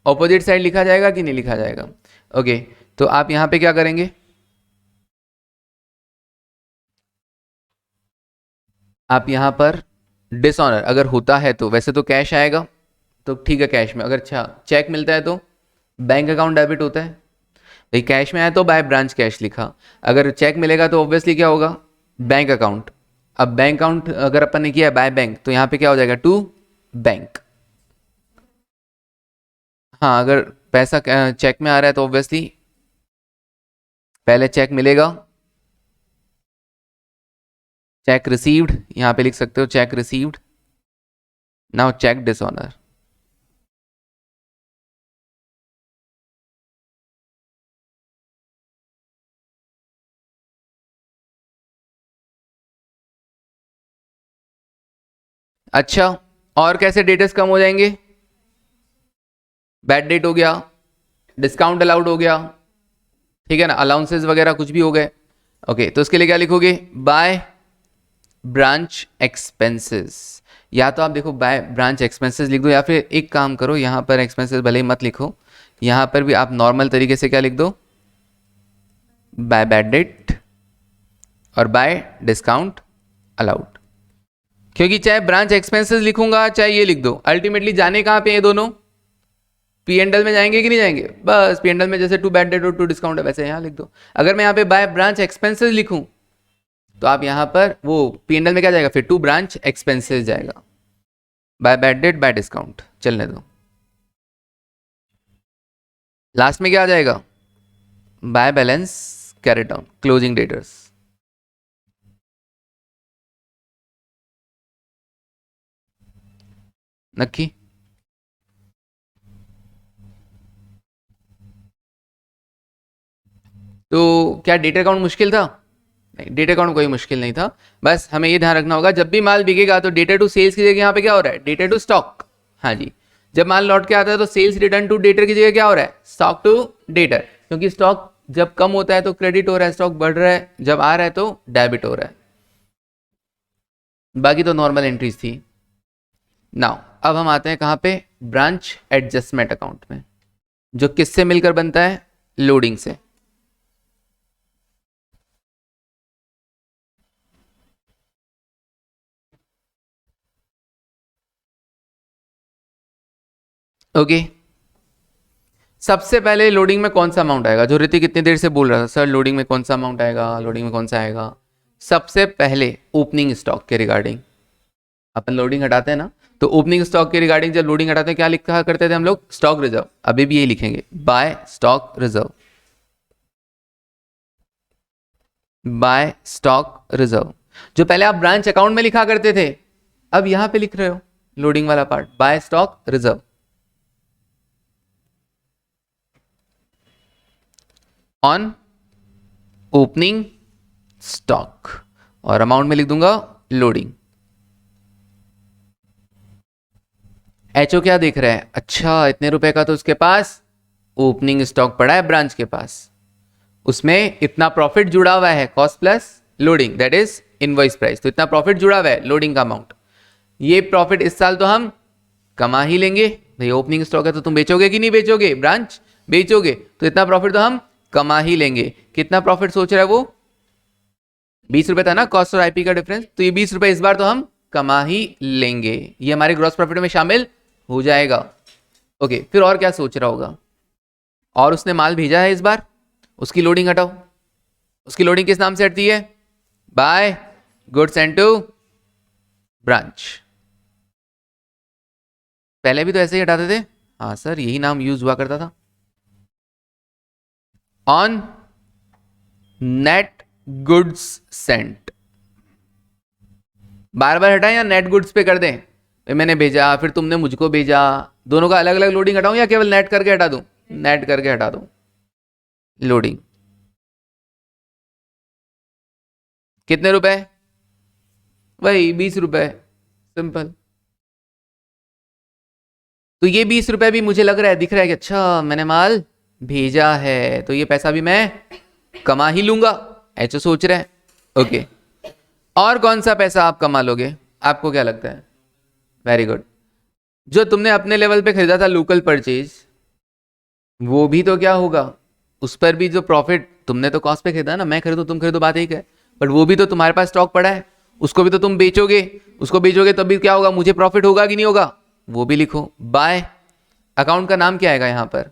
ऑपोजिट साइड लिखा जाएगा कि नहीं लिखा जाएगा। ओके, तो आप यहां पे क्या करेंगे, आप यहां पर डिसऑनर अगर होता है तो वैसे तो कैश आएगा, तो ठीक है कैश में, अगर चेक मिलता है तो बैंक अकाउंट डेबिट होता है, भाई कैश में आया तो बाय ब्रांच कैश लिखा, अगर चेक मिलेगा तो ऑब्वियसली क्या होगा, बैंक अकाउंट। अब बैंक अकाउंट अगर अपन ने किया है बाय बैंक, तो यहां पे क्या हो जाएगा, टू बैंक। हाँ, अगर पैसा चेक में आ रहा है तो ऑब्वियसली पहले चेक मिलेगा, चेक रिसीव्ड, यहां पे लिख सकते हो cheque received, now cheque dishonour. अच्छा, और कैसे डेटर्स कम हो जाएंगे, बैड डेट हो गया, डिस्काउंट अलाउड हो गया, ठीक है ना, अलाउंसेस वगैरह कुछ भी हो गए। ओके, तो उसके लिए क्या लिखोगे, बाय ब्रांच एक्सपेंसेस, या तो आप देखो बाय ब्रांच एक्सपेंसेस लिख दो, या फिर एक काम करो, यहां पर एक्सपेंसेस भले ही मत लिखो, यहां पर भी आप नॉर्मल तरीके से क्या लिख दो, बाय बैड डेट और बाय डिस्काउंट अलाउड। क्योंकि चाहे ब्रांच एक्सपेंसेस लिखूंगा चाहे ये लिख दो, अल्टीमेटली जाने कहां पे ये दोनों, पी एंड एल में जाएंगे कि नहीं जाएंगे, बस पी एंड एल में जैसे टू बैड डेट और टू डिस्काउंट है वैसे यहां लिख दो। अगर मैं यहां पे बाय ब्रांच एक्सपेंसेस लिखूं तो आप यहां पर वो पी एंड एल में क्या जाएगा, फिर टू ब्रांच एक्सपेंसेस जाएगा, by bad date by discount चलने दो। लास्ट में क्या आ जाएगा, by balance carry down closing debtors. नक्की, तो क्या डेटा अकाउंट मुश्किल था, नहीं डेटा अकाउंट कोई मुश्किल नहीं था, बस हमें ये ध्यान रखना होगा जब भी माल बिकेगा तो डेटा टू सेल्स की जगह यहाँ पे क्या हो रहा है, डेटा टू स्टॉक। हाँ जी, जब माल लौट के आता है तो सेल्स रिटर्न टू डेटर की जगह क्या हो रहा है, स्टॉक टू डेटर, क्योंकि स्टॉक जब कम होता है तो क्रेडिट हो रहा है, स्टॉक बढ़ रहा है जब आ रहा है तो डेबिट हो रहा है, बाकी तो नॉर्मल एंट्रीज थी। नाउ अब हम आते हैं कहाँ पे, ब्रांच एडजस्टमेंट अकाउंट में, जो किससे मिलकर बनता है, लोडिंग से। ओके, सबसे पहले लोडिंग में कौन सा अमाउंट आएगा, जो ऋतिक कितनी देर से बोल रहा था सर लोडिंग में कौन सा अमाउंट आएगा, लोडिंग में कौन सा आएगा, सबसे पहले ओपनिंग स्टॉक के रिगार्डिंग, अपन लोडिंग हटाते हैं ना, तो ओपनिंग स्टॉक के रिगार्डिंग जब लोडिंग हटाते हैं क्या लिखा करते थे हम लोग, स्टॉक रिजर्व, अभी भी यही लिखेंगे, by stock reserve, by stock reserve, जो पहले आप ब्रांच अकाउंट में लिखा करते थे अब यहां पे लिख रहे हो लोडिंग वाला part, by stock reserve on opening stock, और अमाउंट में लिख दूंगा लोडिंग। एचओ क्या देख रहा है, अच्छा इतने रुपए का तो उसके पास ओपनिंग स्टॉक पड़ा है ब्रांच के पास, उसमें इतना प्रॉफिट जुड़ा हुआ है, cost plus loading that is invoice price, तो इतना प्रॉफिट जुड़ा हुआ है लोडिंग का अमाउंट, ये प्रॉफिट इस साल तो हम कमा ही लेंगे, भाई ओपनिंग स्टॉक है तो तुम बेचोगे कि नहीं बेचोगे, ब्रांच बेचोगे तो इतना प्रॉफिट तो हम कमा ही लेंगे। कितना प्रॉफिट सोच रहा है वो, 20 रुपए था ना कॉस्ट और आईपी का डिफरेंस, तो ये 20 रुपए इस बार तो हम कमा ही लेंगे, ये हमारे ग्रॉस प्रॉफिट में शामिल हो जाएगा। ओके, फिर और क्या सोच रहा होगा, और उसने माल भेजा है इस बार, उसकी लोडिंग हटाओ। उसकी लोडिंग किस नाम से हटती है? By goods and to branch. पहले भी तो ऐसे ही हटाते थे। हाँ सर, यही नाम यूज हुआ करता था। On net goods sent. बार बार हटाएं या नेट गुड्स पे कर दें? मैंने भेजा, फिर तुमने मुझको भेजा, दोनों का अलग अलग लोडिंग हटाऊं या केवल नेट करके हटा दूं? नेट करके हटा दूं। लोडिंग कितने रुपए? वही 20 रुपए, सिंपल। तो ये 20 रुपए भी मुझे लग रहा है, दिख रहा है कि अच्छा मैंने माल भेजा है, तो ये पैसा भी मैं कमा ही लूंगा, ऐसा सोच रहे हैं। ओके, और कौन सा पैसा आप कमा लोगे, आपको क्या लगता है? Very good. जो तुमने अपने लेवल पे खरीदा था लोकल परचेज, वो भी तो क्या होगा, उस पर भी जो प्रॉफिट, तुमने तो कॉस्ट पे खरीदा ना, मैं खरीदूं तुम खरीदो बात एक है, बट वो भी तो तुम्हारे पास स्टॉक पड़ा है, उसको भी तो तुम बेचोगे, उसको बेचोगे तब भी क्या होगा, मुझे प्रॉफिट होगा कि नहीं होगा, वो भी लिखो। बाय अकाउंट का नाम क्या आएगा यहां पर?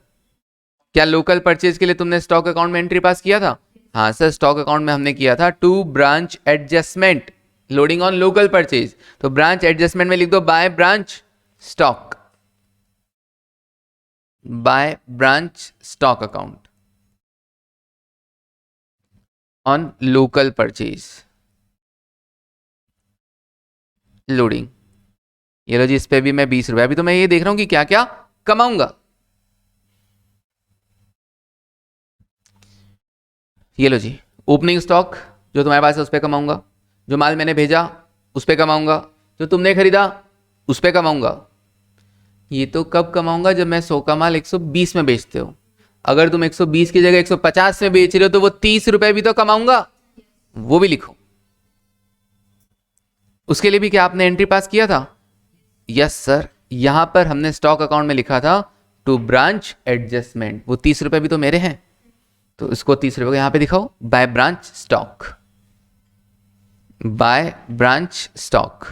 क्या लोकल परचेज के लिए तुमने स्टॉक अकाउंट में एंट्री पास किया था? हाँ सर, स्टॉक अकाउंट में हमने किया था to branch adjustment, loading on local purchase, तो ब्रांच एडजस्टमेंट में लिख दो by branch stock, by branch stock account on local purchase loading. ये लो जी, इस पे भी मैं 20 रुपए, अभी तो मैं ये देख रहा हूं कि क्या क्या कमाऊंगा। ये लो जी, ओपनिंग स्टॉक जो तुम्हारे पास है उस पर कमाऊंगा, जो माल मैंने भेजा उस पर कमाऊंगा, जो तुमने खरीदा उस पर कमाऊंगा। ये तो कब कमाऊंगा, जब मैं 100 का माल 120 में बेचते हो। अगर तुम 120 की जगह 150 में बेच रहे हो तो वो 30 रुपए भी तो कमाऊंगा, वो भी लिखो। उसके लिए भी क्या आपने एंट्री पास किया था? यस सर, यहां पर हमने स्टॉक अकाउंट में लिखा था टू ब्रांच एडजस्टमेंट, वो 30 रुपए भी तो मेरे हैं, तो इसको 30 रुपए को यहां पे दिखाओ, bye branch stock, by branch stock.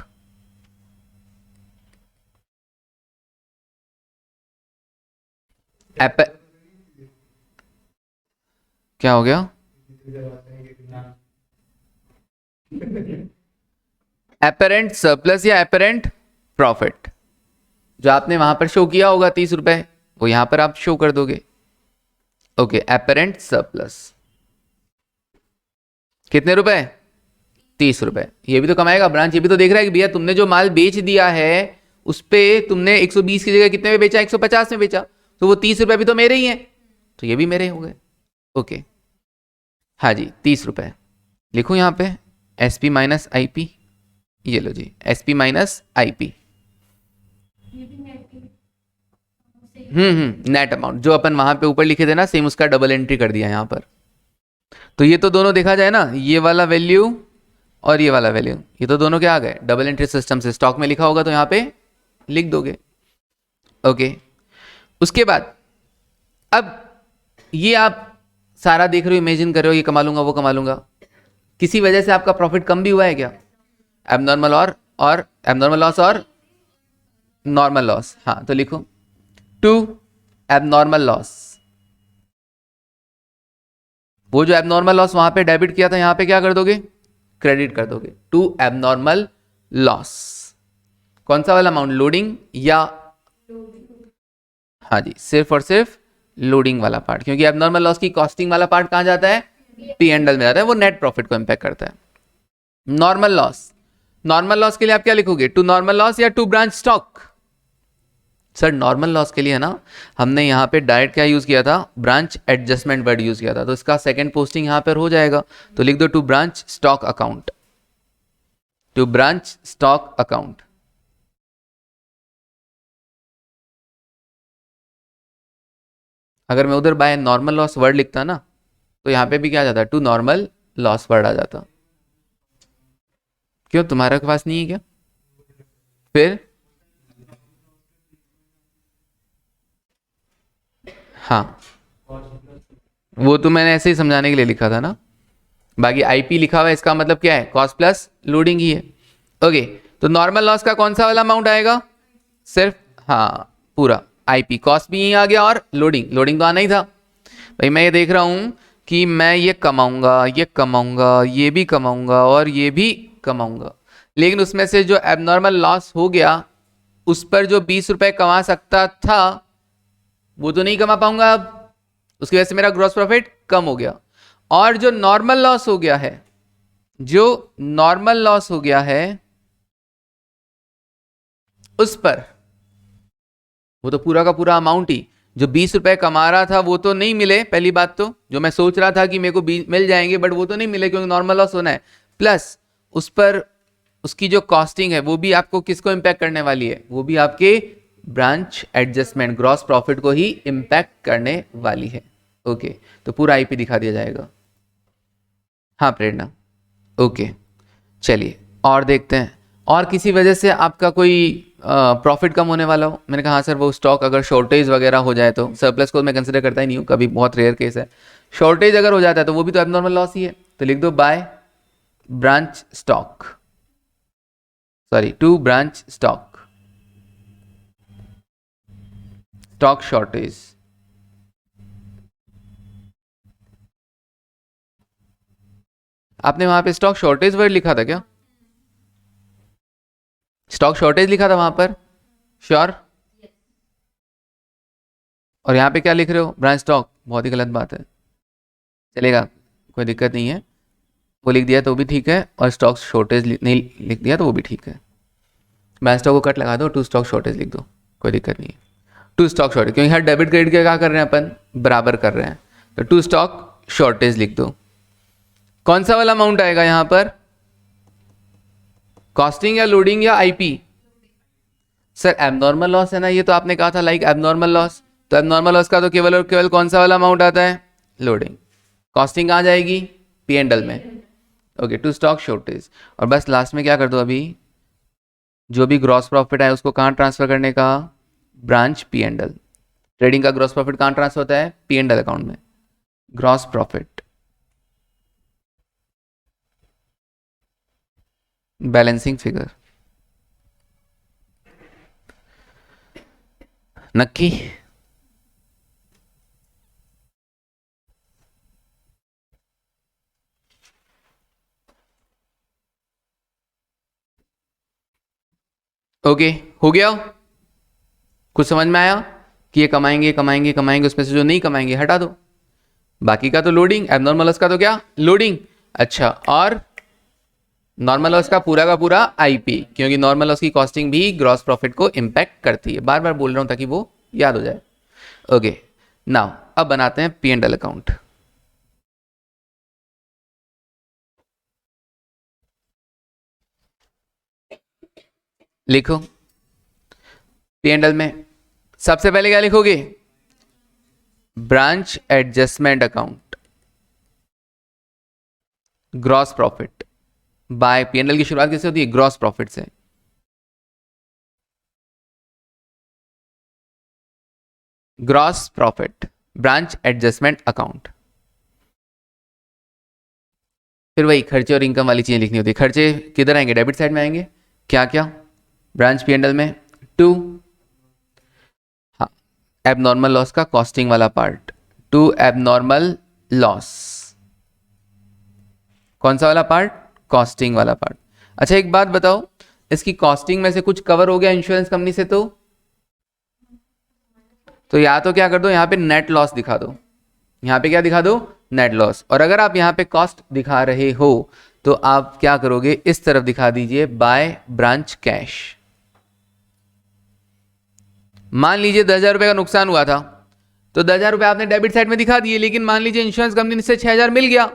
क्या हो गया? एपरेंट सरप्लस या एपरेंट प्रॉफिट, जो आपने वहां पर शो किया होगा 30 रुपए, वो यहां पर आप शो कर दोगे। ओके, एपरेंट सरप्लस कितने रुपए? 30 रुपए। ये भी तो कमाएगा ब्रांच, ये भी तो देख रहा है कि भैया तुमने जो माल बेच दिया है उस पे तुमने 120 की जगह कितने में बेचा, 150 में बेचा, तो वो 30 रुपए भी तो मेरे ही हैं, तो ये भी मेरे हो गए। ओके, हाँ जी, 30 रुपए लिखो यहाँ पे, S P minus I P, ये लो जी, S P minus I P. Net amount जो अपन वहां पे ऊपर लिखे थे ना, सेम उसका डबल एंट्री कर दिया यहाँ पर। तो ये तो दोनों देखा जाए ना, ये वाला वैल्यू और ये वाला वैल्यू, ये तो दोनों क्या आ गए, डबल एंट्री सिस्टम से। स्टॉक में लिखा होगा तो यहाँ पे लिख दोगे। ओके, उसके बाद अब ये आप सारा देख रहे हो, इमेजिन कर रहे हो ये कमा लूंगा वो कमा लूंगा, किसी वजह से आपका प्रॉफिट कम भी हुआ है क्या? एबनॉर्मल और एबनॉर्मल लॉस और नॉर्मल लॉस, हाँ तो लिखो टू एबनॉर्मल लॉस। वो जो एबनॉर्मल लॉस वहां पे डेबिट किया था, यहां पे क्या कर दोगे, क्रेडिट कर दोगे, टू एबनॉर्मल लॉस। कौन सा वाला अमाउंट, लोडिंग या? हाँ जी, सिर्फ और सिर्फ लोडिंग वाला पार्ट, क्योंकि एबनॉर्मल लॉस की कॉस्टिंग वाला पार्ट कहां जाता है, पी एंड एल में जाता है, वो नेट प्रॉफिट को इंपैक्ट करता है। नॉर्मल लॉस, नॉर्मल लॉस के लिए आप क्या लिखोगे, टू नॉर्मल लॉस या to branch stock? Sir normal loss के लिए है ना, हमने यहाँ पे डायरेक्ट क्या यूज किया था, ब्रांच एडजस्टमेंट वर्ड यूज किया था, तो इसका सेकंड पोस्टिंग यहाँ पर हो जाएगा, तो लिख दो to branch stock account, to branch stock account. अगर मैं उधर बाय नॉर्मल लॉस वर्ड लिखता ना, तो यहाँ पे भी क्या आ जाता, टू नॉर्मल लॉस वर्ड आ जाता। क्यों, तुम्हारे पास नहीं है क्या? फिर हाँ, वो तो मैंने ऐसे ही समझाने के लिए लिखा था ना, बाकी आईपी लिखा हुआ है, इसका मतलब क्या है, कॉस्ट प्लस लोडिंग ही है। ओके, तो नॉर्मल लॉस का कौन सा वाला अमाउंट आएगा, सिर्फ हाँ पूरा आईपी, कॉस्ट भी यहीं आ गया और लोडिंग, लोडिंग तो आना ही था, भाई मैं ये देख रहा हूँ कि मैं ये कमाऊंगा, ये कमाऊंगा, ये भी कमाऊंगा और ये भी कमाऊंगा, लेकिन उसमें से जो एबनॉर्मल लॉस हो गया उस पर जो 20 रुपए कमा सकता था वो तो नहीं कमा पाऊंगा अब, उसकी वजह से मेरा ग्रॉस प्रॉफिट कम हो गया। और जो नॉर्मल लॉस हो गया है, जो नॉर्मल लॉस हो गया है उस पर, वो तो पूरा का पूरा अमाउंट ही, जो 20 रुपए कमा रहा था वो तो नहीं मिले, पहली बात तो जो मैं सोच रहा था कि मेरे को मिल जाएंगे बट वो तो नहीं मिले क्योंकि नॉर्मल लॉस होना है, प्लस उस पर उसकी जो कॉस्टिंग है वो भी आपको किसको इम्पैक्ट करने वाली है, वो भी आपके ब्रांच एडजस्टमेंट ग्रॉस प्रॉफिट को ही इम्पैक्ट करने वाली है। ओके, तो पूरा आईपी दिखा दिया जाएगा। हाँ प्रेरणा, ओके चलिए और देखते हैं। और किसी वजह से आपका कोई प्रॉफिट कम होने वाला हो? मैंने कहा हाँ सर, वो स्टॉक अगर शॉर्टेज वगैरह हो जाए तो, सरप्लस को मैं कंसिडर करता ही नहीं हूँ कभी, बहुत रेयर केस है। शॉर्टेज अगर हो जाता है तो वो भी तो एबनॉर्मल लॉस ही है, तो लिख दो by branch stock, sorry to branch stock, stock shortage. आपने वहां पे स्टॉक शॉर्टेज वर्ड लिखा था क्या? स्टॉक शॉर्टेज लिखा था वहां पर, श्योर? और यहाँ पे क्या लिख रहे हो, ब्रांच स्टॉक? बहुत ही गलत बात है। चलेगा, कोई दिक्कत नहीं है, वो लिख दिया तो भी ठीक है, और स्टॉक शॉर्टेज नहीं लिख दिया तो वो भी ठीक है। ब्रांच स्टॉक को कट लगा दो, टू स्टॉक शॉर्टेज लिख दो, कोई दिक्कत नहीं है। टू स्टॉक शॉर्टेज, क्योंकि हर डेबिट क्रेडिट के क्या कर रहे हैं अपन, बराबर कर रहे हैं, तो टू स्टॉक शॉर्टेज लिख दो। कौन सा वाला अमाउंट आएगा यहाँ पर, कॉस्टिंग या लोडिंग या आईपी? सर एबनॉर्मल लॉस है ना ये, तो आपने कहा था लाइक एबनॉर्मल लॉस, तो एबनॉर्मल लॉस का तो केवल और केवल कौन सा वाला अमाउंट आता है, लोडिंग। कॉस्टिंग कहाँ जाएगी, पी एंड एल में। ओके, टू स्टॉक शॉर्टेज, और बस लास्ट में क्या कर दो अभी, जो भी ग्रॉस प्रॉफिट है उसको कहाँ ट्रांसफर करने का, branch P and L. Trading का ग्रॉस प्रॉफिट कहाँ ट्रांसफर होता है, पी एंड एल अकाउंट में, ग्रॉस प्रॉफिट, बैलेंसिंग फिगर। नक्की? ओके, हो गया? कुछ समझ में आया कि ये कमाएंगे कमाएंगे कमाएंगे, उसमें से जो नहीं कमाएंगे हटा दो, बाकी का तो लोडिंग, एबनॉर्मल लॉस का तो क्या, लोडिंग। अच्छा, और नॉर्मल लॉस का पूरा आईपी, क्योंकि नॉर्मल लॉस की कॉस्टिंग भी ग्रॉस प्रॉफिट को इंपैक्ट करती है, बार बार बोल रहा हूं ताकि वो याद हो जाए। ओके, नाउ अब बनाते हैं पी एंड एल अकाउंट। लिखो, पी एंड एल में सबसे पहले क्या लिखोगे, branch adjustment account, gross profit by, P and L की शुरुआत कैसे होती है, ग्रॉस प्रॉफिट से। Gross profit, branch adjustment account. फिर वही खर्चे और इनकम वाली चीजें लिखनी होती है। खर्चे किधर आएंगे, डेबिट साइड में आएंगे, क्या क्या, ब्रांच पी एंड एल में, टू, हाँ, एबनॉर्मल लॉस का कॉस्टिंग वाला पार्ट, टू एबनॉर्मल लॉस, कौन सा वाला पार्ट, कॉस्टिंग वाला पार्ट। अच्छा एक बात बताओ, इसकी कॉस्टिंग में से कुछ कवर हो गया इंश्योरेंस कंपनी से, तो या तो क्या कर दो, यहाँ पे नेट लॉस दिखा दो, यहाँ पे क्या दिखा दो, नेट लॉस। और अगर आप यहाँ पे कॉस्ट दिखा रहे हो तो आप क्या करोगे, इस तरफ दिखा दीजिए बाय ब्रांच कैश। मान लीजिए 10,000 रुपए का नुकसान हुआ था, तो 10,000 रुपए आपने डेबिट साइड में दिखा दिए, लेकिन मान लीजिए इंश्योरेंस कंपनी से 6,000 मिल गया,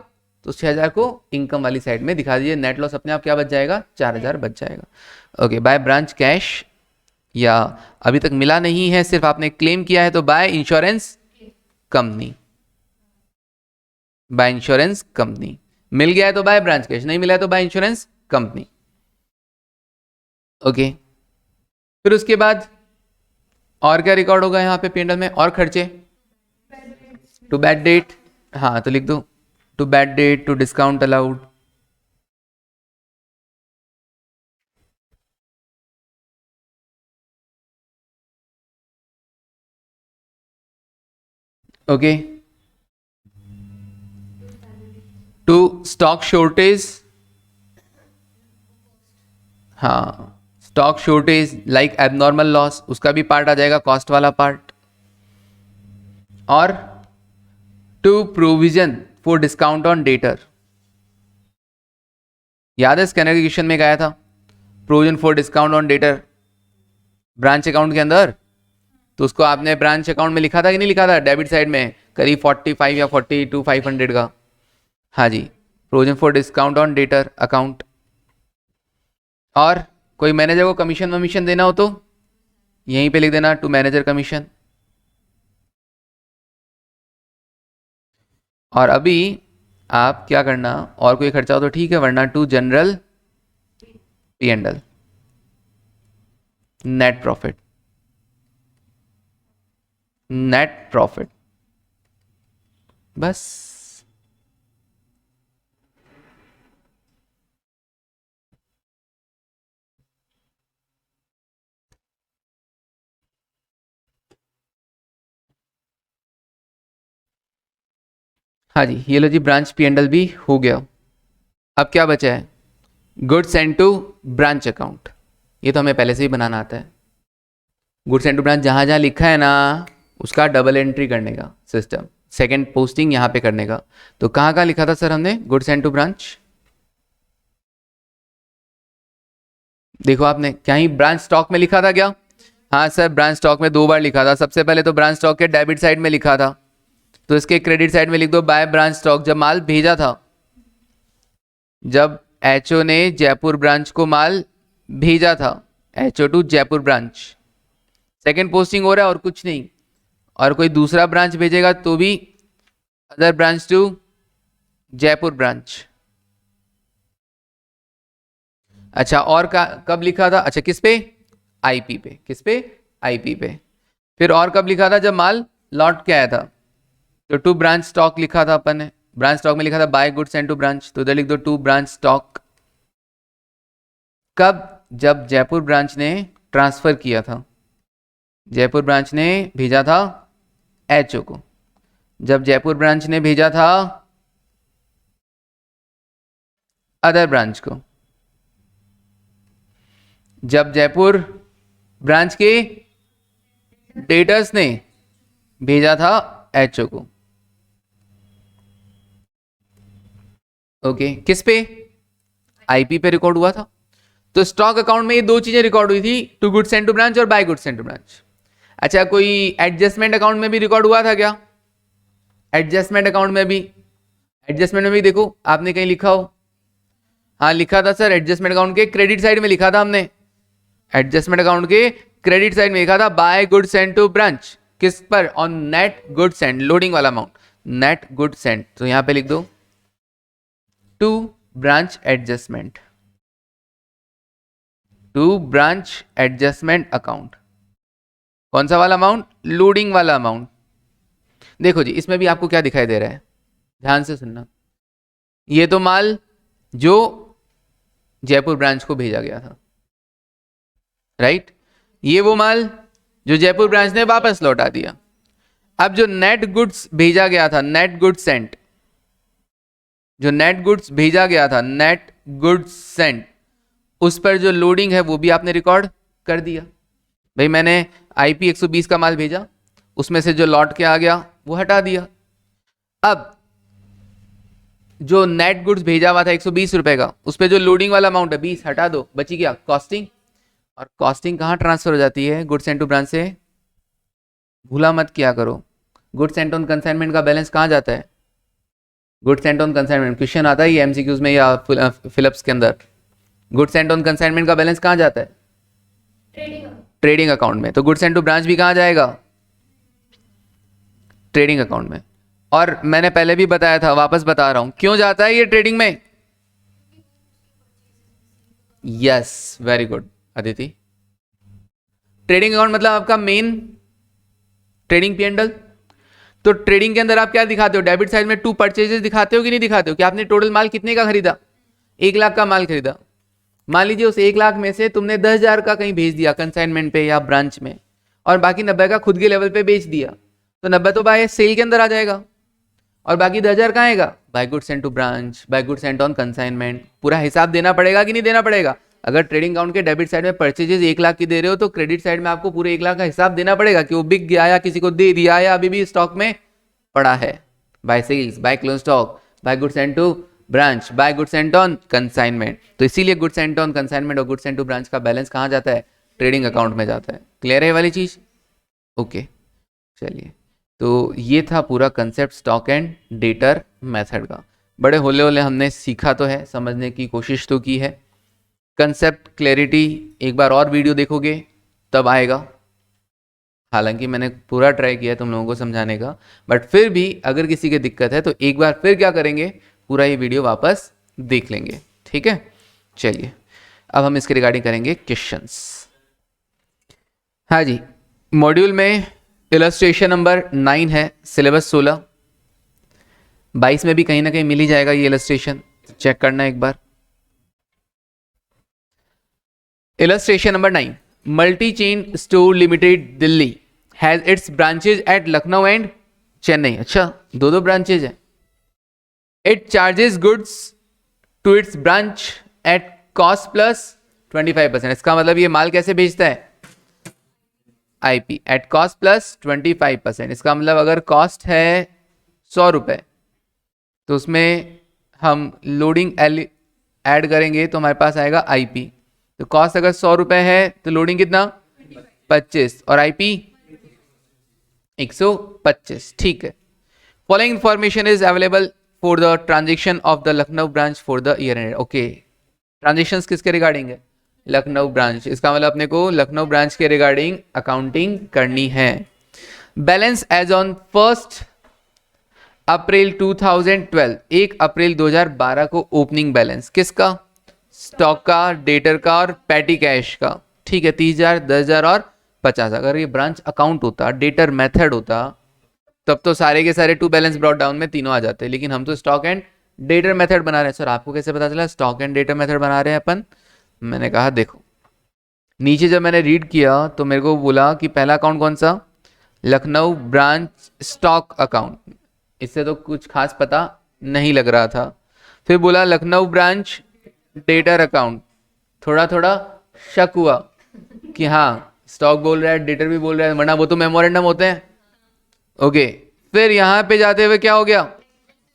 तो 6,000 को इनकम वाली साइड में दिखा दीजिए, नेट लॉस अपने आप क्या बच जाएगा, 4,000 बच जाएगा। ओके, बाय ब्रांच कैश, या अभी तक मिला नहीं है, सिर्फ आपने क्लेम किया है, तो by insurance company, by insurance company. मिल गया है तो बाय ब्रांच कैश, नहीं मिला है तो बाय इंश्योरेंस कंपनी। ओके, फिर उसके बाद और क्या रिकॉर्ड होगा यहाँ पे पेंडल में, और खर्चे, टू बैड डेट, हाँ तो लिख दो to bad debt, to discount allowed. Okay, stock shortage, हाँ stock shortage like abnormal loss, उसका भी पार्ट आ जाएगा, कॉस्ट वाला पार्ट। और to provision for discount on debtor, याद है स्कैनर के क्वेश्चन में गया था, provision for discount on debtor branch account के अंदर, तो उसको आपने ब्रांच अकाउंट में लिखा था कि नहीं लिखा था, डेबिट साइड में करीब 45 या 42 500 का, हाँ जी, provision for discount on debtor account. और कोई मैनेजर को कमीशन वमीशन देना हो तो यहीं पे लिख देना टू मैनेजर कमीशन। और अभी आप क्या करना, और कोई खर्चा हो तो ठीक है, वरना to general P and L, net profit, net profit, बस। हाँ जी, ये लो जी, ब्रांच पी एंड एल भी हो गया। अब क्या बचा है, goods and to branch account, ये तो हमें पहले से ही बनाना आता है। गुड्स एंड टू ब्रांच जहाँ जहाँ लिखा है ना, उसका डबल एंट्री करने का सिस्टम, सेकंड पोस्टिंग यहाँ पे करने का। तो कहाँ कहाँ लिखा था सर हमने गुड्स एंड टू ब्रांच, देखो आपने कहीं ब्रांच स्टॉक में लिखा था क्या, हाँ सर ब्रांच स्टॉक में 2 बार लिखा था। सबसे पहले तो ब्रांच स्टॉक के डेबिट साइड में लिखा था, तो इसके क्रेडिट साइड में लिख दो बाय ब्रांच स्टॉक, जब माल भेजा था, जब एचओ ने जयपुर ब्रांच को माल भेजा था, HO to Jaipur branch, second posting हो रहा है और कुछ नहीं। और कोई दूसरा ब्रांच भेजेगा तो भी other branch to Jaipur branch. अच्छा, और कब लिखा था, अच्छा किस पे, आईपी पे, किस पे, आईपी पे। फिर और कब लिखा था, जब माल लौट के आया था, तो टू ब्रांच स्टॉक लिखा था अपन ने, ब्रांच स्टॉक में लिखा था by goods and to branch, तो उधर लिख दो टू ब्रांच स्टॉक। कब, जब जयपुर ब्रांच ने ट्रांसफर किया था, जयपुर ब्रांच ने भेजा था एचओ को, जब जयपुर ब्रांच ने भेजा था अदर ब्रांच को, जब जयपुर ब्रांच के डेटर्स ने भेजा था एचओ को। ओके, किस पे, आईपी पे रिकॉर्ड हुआ था। तो स्टॉक अकाउंट में ये 2 चीजें रिकॉर्ड हुई थी, to goods and to branch और by goods and to branch. अच्छा, कोई एडजस्टमेंट अकाउंट में भी रिकॉर्ड हुआ था क्या, एडजस्टमेंट अकाउंट में भी, एडजस्टमेंट में भी देखो आपने कहीं लिखा हो, हाँ लिखा था सर, एडजस्टमेंट अकाउंट के क्रेडिट साइड में लिखा था हमने, एडजस्टमेंट अकाउंट के क्रेडिट साइड में लिखा था by goods and to branch, किस पर, on net goods and, loading वाला अमाउंट, नेट गुड्स एंड, तो यहां पे लिख दो to branch adjustment, to branch adjustment account. कौन सा वाला अमाउंट, लोडिंग वाला अमाउंट। देखो जी, इसमें भी आपको क्या दिखाई दे रहा है, ध्यान से सुनना, ये तो माल जो जयपुर ब्रांच को भेजा गया था, राइट, ये वो माल जो जयपुर ब्रांच ने वापस लौटा दिया। अब जो नेट गुड्स भेजा गया था, नेट गुड्स सेंट, जो नेट गुड्स भेजा गया था, नेट गुड्स सेंट, उस पर जो लोडिंग है वो भी आपने रिकॉर्ड कर दिया। भाई मैंने आईपी 120 का माल भेजा, उसमें से जो लौट के आ गया वो हटा दिया। अब जो नेट गुड्स भेजा हुआ था 120 रुपए का, उस पर जो लोडिंग वाला अमाउंट है 20 हटा दो, बची क्या, कॉस्टिंग। और कॉस्टिंग कहाँ ट्रांसफर हो जाती है, गुड्स एंड टू ब्रांच से, भूला मत किया करो। गुड्स एंड ऑन कंसाइनमेंट का बैलेंस कहाँ जाता है, goods and on consignment, question आता है ये एमसीक्यूज में या फिलिप्स के अंदर, गुड्स एंड ऑन कंसाइनमेंट का बैलेंस कहाँ जाता है, ट्रेडिंग अकाउंट में। तो गुड्स एंड टू ब्रांच भी कहाँ जाएगा, ट्रेडिंग अकाउंट में। और मैंने पहले भी बताया था, वापस बता रहा हूं, क्यों जाता है ये ट्रेडिंग में, yes very good Aditi. Trading account मतलब आपका मेन ट्रेडिंग पी&एल। तो ट्रेडिंग के अंदर आप क्या दिखाते हो, डेबिट साइड में 2 परचेजेस दिखाते हो कि नहीं दिखाते हो, कि आपने टोटल माल कितने का खरीदा, 1 लाख का माल खरीदा। मान लीजिए उस 1 लाख में से तुमने 10,000 का कहीं भेज दिया कंसाइनमेंट पे या ब्रांच में, और बाकी 90 का खुद के लेवल पे बेच दिया, तो 90 तो बाय सेल के अंदर आ जाएगा। और बाकी 10,000 कहाँ आएगा? By goods sent to branch, by goods sent on consignment. पूरा हिसाब देना पड़ेगा कि नहीं देना पड़ेगा? अगर ट्रेडिंग अकाउंट के डेबिट साइड में परचेजेस 1 लाख की दे रहे हो तो क्रेडिट साइड में आपको पूरे 1 लाख का हिसाब देना पड़ेगा कि वो बिक गया या किसी को दे दिया या अभी भी स्टॉक में पड़ा है। By sales, by close stock, by goods sent to branch, by goods sent on consignment. तो इसीलिए गुड्स सेंट ऑन कंसाइनमेंट और गुड्स सेंट टू ब्रांच का बैलेंस कहाँ जाता है? ट्रेडिंग अकाउंट में जाता है। क्लियर है ये वाली चीज? ओके चलिए, तो ये था पूरा concept stock and debtor method का। बड़े होले होले हमने सीखा तो है, समझने की कोशिश तो की है। कंसेप्ट क्लैरिटी एक बार और वीडियो देखोगे तब आएगा। हालांकि मैंने पूरा ट्राई किया तुम लोगों को समझाने का, बट फिर भी अगर किसी की दिक्कत है तो एक बार फिर क्या करेंगे, पूरा ये वीडियो वापस देख लेंगे। ठीक है, चलिए अब हम इसके रिगार्डिंग करेंगे क्वेश्चंस। हाँ जी, मॉड्यूल में इलस्ट्रेशन नंबर 9 है, सिलेबस 16। 22 में भी कहीं ना कहीं मिल ही जाएगा ये इलस्ट्रेशन, चेक करना एक बार। Illustration number 9, multi chain store limited Delhi has its branches at Lucknow and Chennai. अच्छा, दो ब्रांचेज है। It charges goods to its branch at cost plus 25%। इसका मतलब ये माल कैसे बेचता है? IP at cost plus 25%। इसका मतलब अगर कॉस्ट है 100 रुपये तो उसमें हम लोडिंग ऐड करेंगे तो हमारे पास आएगा आईपी। तो कॉस्ट अगर 100 रुपये है तो लोडिंग कितना? 25 और आईपी 125। ठीक है। Following information is available for the transaction of the Lucknow branch for the year and. Okay, transactions किसके रिगार्डिंग है? लखनऊ ब्रांच। इसका मतलब अपने को लखनऊ ब्रांच के रिगार्डिंग अकाउंटिंग करनी है। बैलेंस एज ऑन 1 अप्रैल 2012, 1 अप्रैल 2012 को ओपनिंग बैलेंस किसका? स्टॉक का, डेटर का और पैटी कैश का। ठीक है, 30,000, 10,000 और 50,000। अगर ये ब्रांच अकाउंट होता, डेटर मेथड होता, तब तो सारे के सारे टू बैलेंस ब्रॉट डाउन में तीनों आ जाते, लेकिन हम तो स्टॉक एंड डेटर मेथड बना रहे हैं। सर आपको कैसे पता चला स्टॉक एंड डेटर मेथड बना रहे हैं अपन? मैंने कहा देखो, नीचे जब मैंने रीड किया तो मेरे को बोला कि पहला अकाउंट कौन सा? Lucknow branch stock account. इससे तो कुछ खास पता नहीं लग रहा था। फिर बोला लखनऊ ब्रांच डेटर अकाउंट। थोड़ा थोड़ा शक हुआ कि हाँ स्टॉक बोल रहा है, डेटर भी बोल रहा है, वरना वो तो मेमोरेंडम होते हैं। ओके, फिर यहाँ पे जाते हुए क्या हो गया?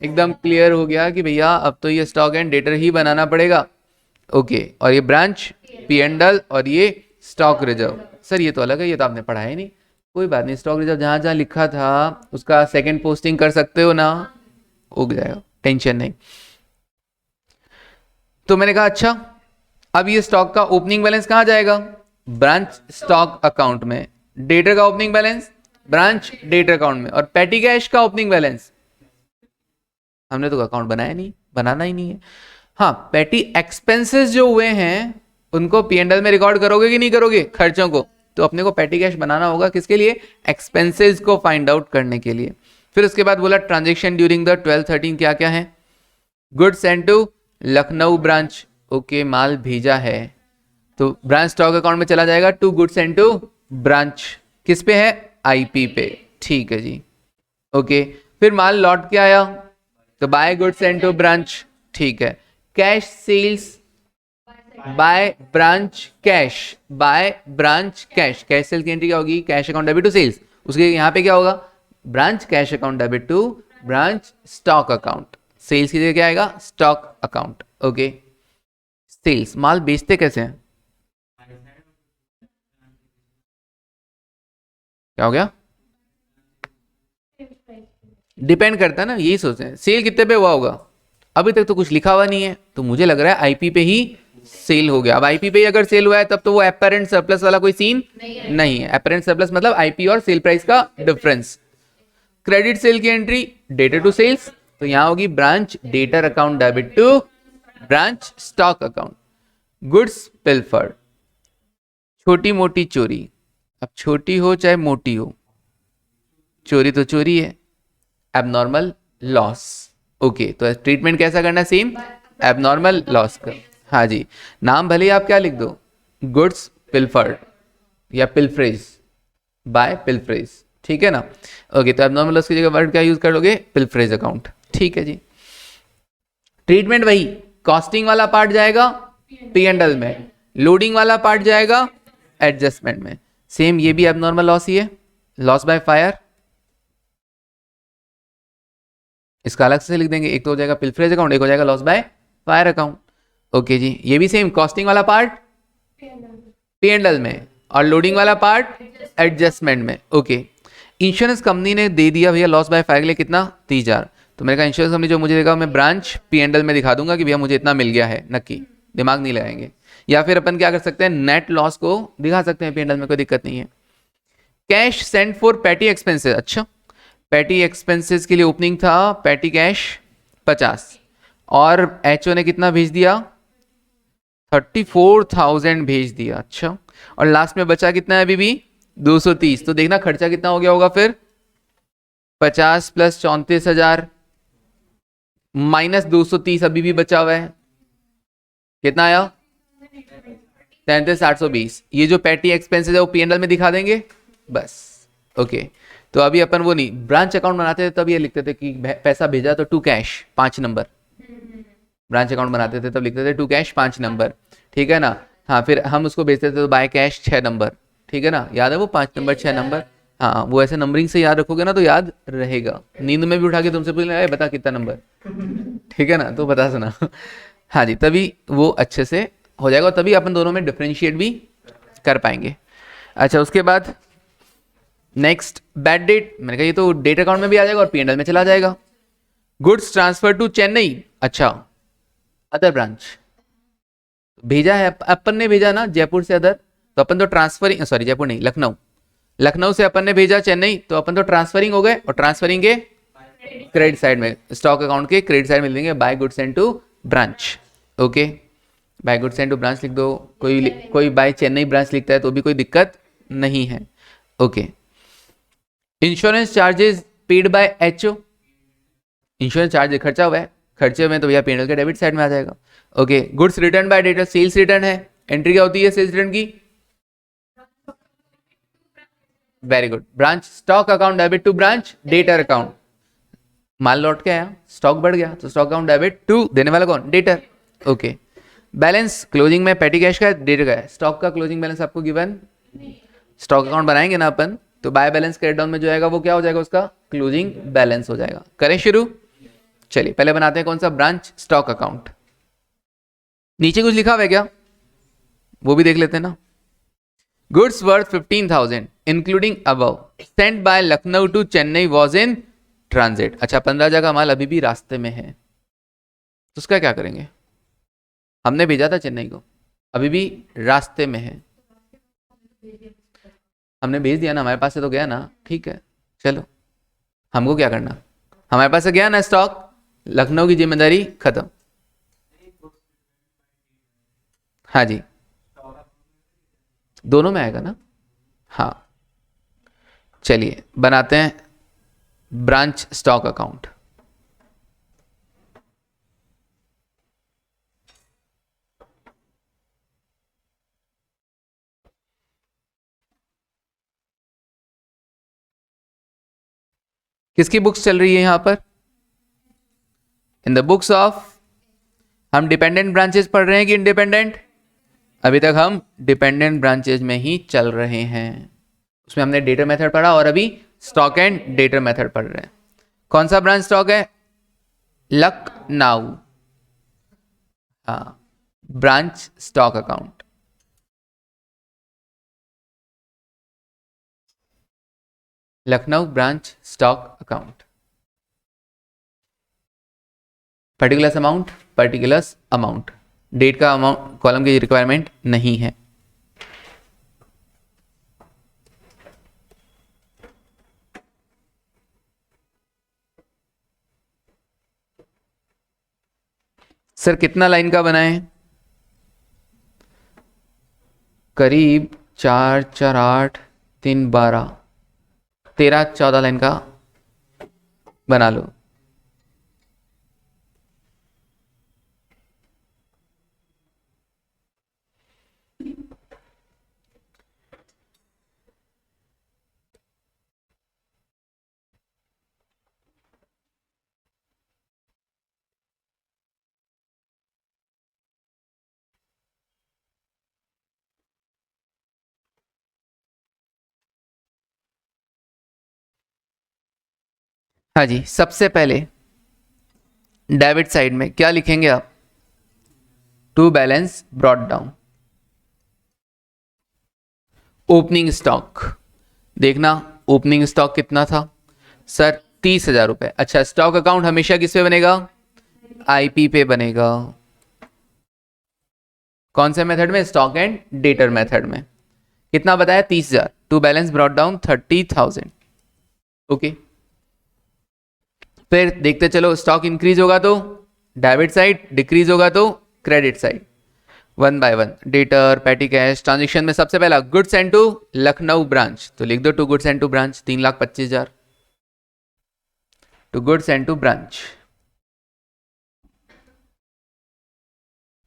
एकदम क्लियर हो गया कि भैया अब तो ये स्टॉक एंड डेटर ही बनाना पड़ेगा। ओके, और ये ब्रांच पी एंड एल और ये स्टॉक रिजर्व। सर ये तो अलग है, ये तो आपने पढ़ा है नहीं। कोई बात नहीं, स्टॉक रिजर्व जहां जहां लिखा था उसका सेकंड पोस्टिंग कर सकते हो ना, उग जाएगा, टेंशन नहीं। तो मैंने कहा अच्छा, अब ये स्टॉक का ओपनिंग बैलेंस कहां जाएगा? ब्रांच स्टॉक अकाउंट में। डेटर का opening balance branch debtor account में। और पैटी कैश का ओपनिंग बैलेंस हमने तो अकाउंट बनाया नहीं, बनाना ही नहीं है। हाँ, पैटी एक्सपेंसेस जो हुए हैं उनको पी&एल में रिकॉर्ड करोगे कि नहीं करोगे? खर्चों को। तो अपने को पैटी कैश बनाना होगा, किसके लिए? एक्सपेंसेस को फाइंड आउट करने के लिए। फिर उसके बाद बोला ट्रांजेक्शन ड्यूरिंग द 12-13 क्या क्या है? Goods sent to Lucknow branch. Okay, माल भेजा है तो ब्रांच स्टॉक अकाउंट में चला जाएगा to goods sent to branch. किस पे है? आईपी पे। ठीक है जी। ओके, फिर माल लौट के आया तो by goods sent to branch. ठीक है। Cash sales by branch cash, by branch cash. Cash sale की एंट्री क्या होगी? Cash account debit to sales. उसके यहाँ पे क्या होगा? Branch cash account debit to branch stock account. Sales की जगह क्या आएगा? Stock account. ओके, सेल्स माल बेचते कैसे हैं? क्या हो गया? डिपेंड करता है ना, यही सोचते हैं सेल कितने पे हुआ होगा। अभी तक तो कुछ लिखा हुआ नहीं है, तो मुझे लग रहा है आईपी पे ही सेल हो गया। अब आईपी पे ही अगर सेल हुआ है तब तो वो एपरेंट सरप्लस वाला कोई सीन नहीं है। एपरेंट सरप्लस मतलब आईपी और सेल प्राइस का डिफरेंस। क्रेडिट सेल की एंट्री डेटर टू सेल्स, तो यहां होगी branch debtor account debit to branch stock account. Goods pilfered, छोटी मोटी चोरी। अब छोटी हो चाहे मोटी हो, चोरी तो चोरी है। Abnormal loss. ओके, तो ट्रीटमेंट कैसा करना? सेम एबनॉर्मल लॉस का। हाँ जी, नाम भले ही आप क्या लिख दो, गुड्स पिल्फर्ड या पिल्फ्रेज, बाय पिल्फ्रेज। ठीक है ना। ओके, तो एबनॉर्मल लॉस की जगह वर्ड क्या यूज कर लोगे, पिल्फरेज अकाउंट। ठीक है जी। ट्रीटमेंट वही, कॉस्टिंग वाला पार्ट जाएगा पी एंड एल में, लोडिंग वाला पार्ट जाएगा एडजस्टमेंट में। सेम ये भी एबनॉर्मल लॉस ही है, लॉस बाय फायर, इसका अलग से लिख देंगे, एक तो हो जाएगा पिल्फरेज अकाउंट, एक हो जाएगा loss by fire account. Okay जी, ये भी सेम, कॉस्टिंग वाला पार्ट पी एंड एल में और लोडिंग वाला पार्ट एडजस्टमेंट में। ओके, इंश्योरेंस कंपनी ने दे दिया भैया लॉस बाय फायर के लिए कितना, 30,000। तो मैंने कहा इंश्योरेंस कंपनी जो मुझे देगा मैं ब्रांच पी एंड एल में दिखा दूंगा कि भैया मुझे इतना मिल गया है, नक्की दिमाग नहीं लगाएंगे। या फिर अपन क्या कर सकते हैं, नेट लॉस को दिखा सकते हैं पी एंड एल में, कोई दिक्कत नहीं है। Cash send for petty expenses, अच्छा पैटी एक्सपेंसेस के लिए ओपनिंग था पैटी कैश 50 और एचओ ने कितना भेज दिया, 34,000 भेज दिया। अच्छा, और लास्ट में बचा कितना है अभी भी 230। तो देखना खर्चा कितना हो गया होगा फिर, 50 प्लस 34,000 माइनस 230 अभी भी बचा हुआ है, कितना आया 33,820। ये जो पैटी एक्सपेंसेस है वो पीएनएल में दिखा देंगे बस। ओके, तो अभी अपन वो नहीं, ब्रांच अकाउंट बनाते थे तब ये लिखते थे कि पैसा भेजा तो to cash 5 number, branch account बनाते थे तब लिखते थे टू कैश 5 नंबर, ठीक है ना। हाँ, फिर हम उसको भेजते थे तो बाय कैश 6 नंबर, ठीक है ना, याद है वो 5 नंबर 6 नंबर। हाँ, वो ऐसे नंबरिंग से याद रखोगे ना तो याद रहेगा, नींद में भी उठा के तुमसे पूछना बता कितना नंबर, ठीक है ना, तो बता सुना। हाँ जी, तभी वो अच्छे से हो जाएगा और तभी अपन दोनों में डिफ्रेंशिएट भी कर पाएंगे। अच्छा, उसके बाद नेक्स्ट बैड डेट, मैंने कहा ये तो डेट अकाउंट में भी आ जाएगा और पीएनएल में चला जाएगा। गुड्स ट्रांसफर टू चेन्नई, अच्छा अदर ब्रांच भेजा है अपन ने, भेजा ना जयपुर से अदर, तो अपन तो ट्रांसफरिंग, सॉरी जयपुर नहीं लखनऊ, लखनऊ से अपन ने भेजा चेन्नई, तो अपन तो ट्रांसफरिंग हो गए और ट्रांसफरिंग के क्रेडिट साइड में, स्टॉक अकाउंट के क्रेडिट साइड में लिखेंगे by goods sent to branch. Okay, by goods sent to branch लिख दो, कोई बाय चेन्नई ब्रांच लिखता है तो भी कोई दिक्कत नहीं है। Okay, insurance charges paid by HO, insurance charge खर्चा हुआ है, खर्चे में तो भैया पीएनएल के डेबिट साइड में आ जाएगा। Okay, goods return by debtor, sales return है, एंट्री क्या होती है सेल्स रिटर्न की, very good, branch stock account debit to branch debtor account, माल लौट के आया, स्टॉक बढ़ गया तो स्टॉक अकाउंट डेबिट टू देने वाला कौन, डेटर। ओके, बैलेंस क्लोजिंग में पेटी कैश का डेटर का है, स्टॉक का क्लोजिंग बैलेंस आपको गिवन, स्टॉक अकाउंट बनाएंगे ना अपन, तो बाय बैलेंस क्रेडिट डाउन में जो आएगा वो क्या हो जाएगा, उसका क्लोजिंग बैलेंस हो जाएगा। करें शुरू, चलिए पहले बनाते हैं कौन सा, ब्रांच स्टॉक अकाउंट। नीचे कुछ लिखा हुआ है क्या, वो भी देख लेते हैं ना। Goods worth 15,000 including above sent by Lucknow to Chennai was in transit. अच्छा, 15,000 का माल अभी भी रास्ते में है, तो उसका क्या करेंगे, हमने भेजा था चेन्नई को, अभी भी रास्ते में है, हमने भेज दिया ना, हमारे पास से तो गया ना, ठीक है चलो, हमको क्या करना, हमारे पास से गया ना स्टॉक, लखनऊ की जिम्मेदारी खत्म। हाँ जी, दोनों में आएगा ना। हाँ, चलिए बनाते हैं ब्रांच स्टॉक अकाउंट। किसकी बुक्स चल रही है यहां पर, इन द बुक्स ऑफ, हम डिपेंडेंट ब्रांचेस पढ़ रहे हैं कि इंडिपेंडेंट, अभी तक हम डिपेंडेंट ब्रांचेज में ही चल रहे हैं, उसमें हमने डेटर मेथड पढ़ा और अभी स्टॉक एंड डेटर मेथड पढ़ रहे हैं। कौन सा ब्रांच स्टॉक है, लखनऊ, हाँ branch stock account, Lucknow branch stock account, particular amount, particular amount, date का अमाउंट कॉलम की रिक्वायरमेंट नहीं है। सर कितना लाइन का बनाए, करीब 4 4 8 3 12 13 14 लाइन का बना लो। हाँ जी, सबसे पहले डेबिट साइड में क्या लिखेंगे आप? To balance brought down. Opening stock देखना, ओपनिंग स्टॉक कितना था सर? 30,000 रुपए। अच्छा, स्टॉक अकाउंट हमेशा किस पे बनेगा? आईपी पे बनेगा। कौन से मेथड में? स्टॉक एंड डेटर मेथड में। कितना बताया? 30,000। To balance brought down 30,000। Okay, फिर देखते चलो, स्टॉक इंक्रीज होगा तो डेबिट साइड, डिक्रीज होगा तो credit side. One by one, debtor, petty cash, transaction में सबसे पहला goods and to Lucknow branch, तो लिख दो to goods and to branch 3,25,000। To goods and to branch,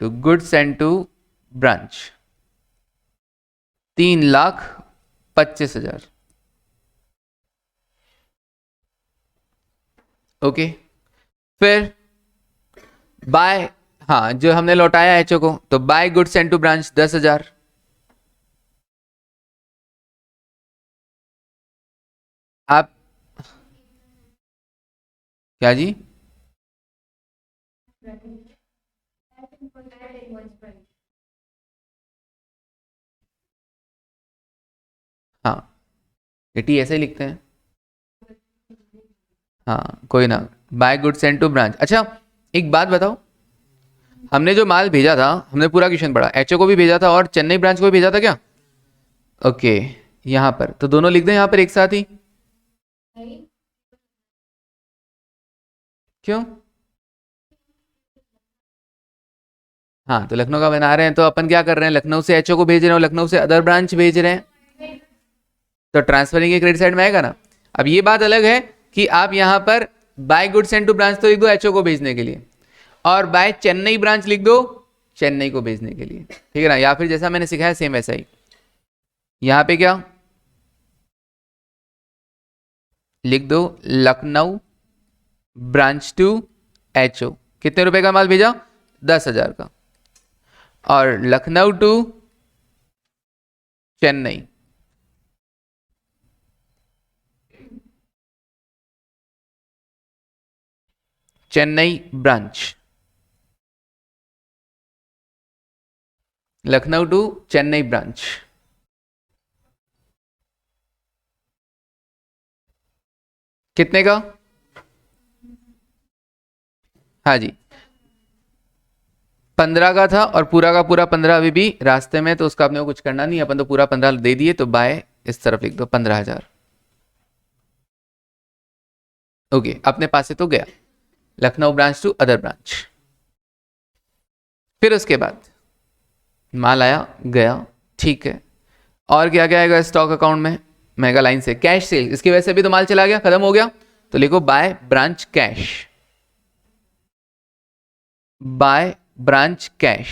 to goods and to branch 3,25,000। Okay, फिर by, हाँ जो हमने लौटाया एचओ को, तो by goods and to branch 10,000। आप क्या जी? हाँ, ये टी ऐसे ही लिखते हैं। हाँ कोई ना, by goods and to branch. अच्छा एक बात बताओ, हमने जो माल भेजा था, हमने पूरा क्वेश्चन पढ़ा, एचओ को भी भेजा था और चेन्नई ब्रांच को भी भेजा था क्या? ओके, यहाँ पर तो दोनों लिख दें यहाँ पर एक साथ ही। क्यों? हाँ तो लखनऊ का बना रहे हैं, तो अपन क्या कर रहे हैं? लखनऊ से एचओ को भेज रहे हैं और लखनऊ से अदर ब्रांच भेज रहे हैं, तो ट्रांसफरिंग के क्रेडिट साइड में आएगा ना। अब ये बात अलग है कि आप यहाँ पर by goods and to branch तो लिख दो एचओ को भेजने के लिए, और बाय चेन्नई ब्रांच लिख दो चेन्नई को भेजने के लिए, ठीक है ना। या फिर जैसा मैंने सिखाया सेम वैसा ही यहाँ पे क्या लिख दो? Lucknow branch to HO. कितने रुपए का माल भेजा? 10,000 का। और Lucknow to Chennai, Chennai branch, Lucknow to Chennai branch. कितने का? हाँ जी, 15 का था और पूरा का पूरा 15 अभी भी रास्ते में, तो उसका अपने को कुछ करना नहीं, अपन तो पूरा 15 दे दिए, तो बाय इस तरफ लिख दो 15,000। ओके, अपने पास से तो गया Lucknow branch to other branch. फिर उसके बाद माल आया गया, ठीक है। और क्या क्या आएगा स्टॉक अकाउंट में? मेगा लाइन से कैश सेल, इसकी वजह से भी तो माल चला गया, खत्म हो गया, तो लिखो by branch cash, by branch cash.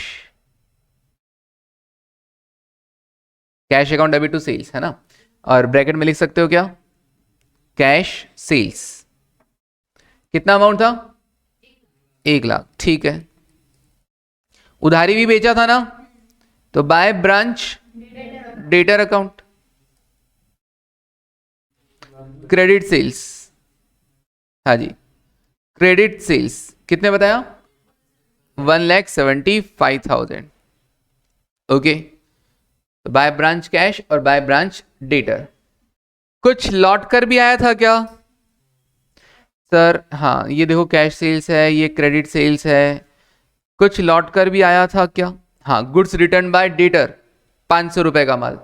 Cash account debit to sales है ना, और ब्रैकेट में लिख सकते हो क्या? Cash sales. कितना अमाउंट था? 1,00,000, ठीक है। उधारी भी बेचा था ना, तो by branch debtor account, credit sales. हाँ जी, क्रेडिट सेल्स कितने बताया? 1,75,000। ओके, तो बाय ब्रांच कैश और बाय ब्रांच डेटर। कुछ लौट कर भी आया था क्या सर? हाँ ये देखो कैश सेल्स है, ये क्रेडिट सेल्स है, कुछ लौट कर भी आया था क्या? हाँ, गुड्स रिटर्न बाय डेटर 500 रुपए का माल,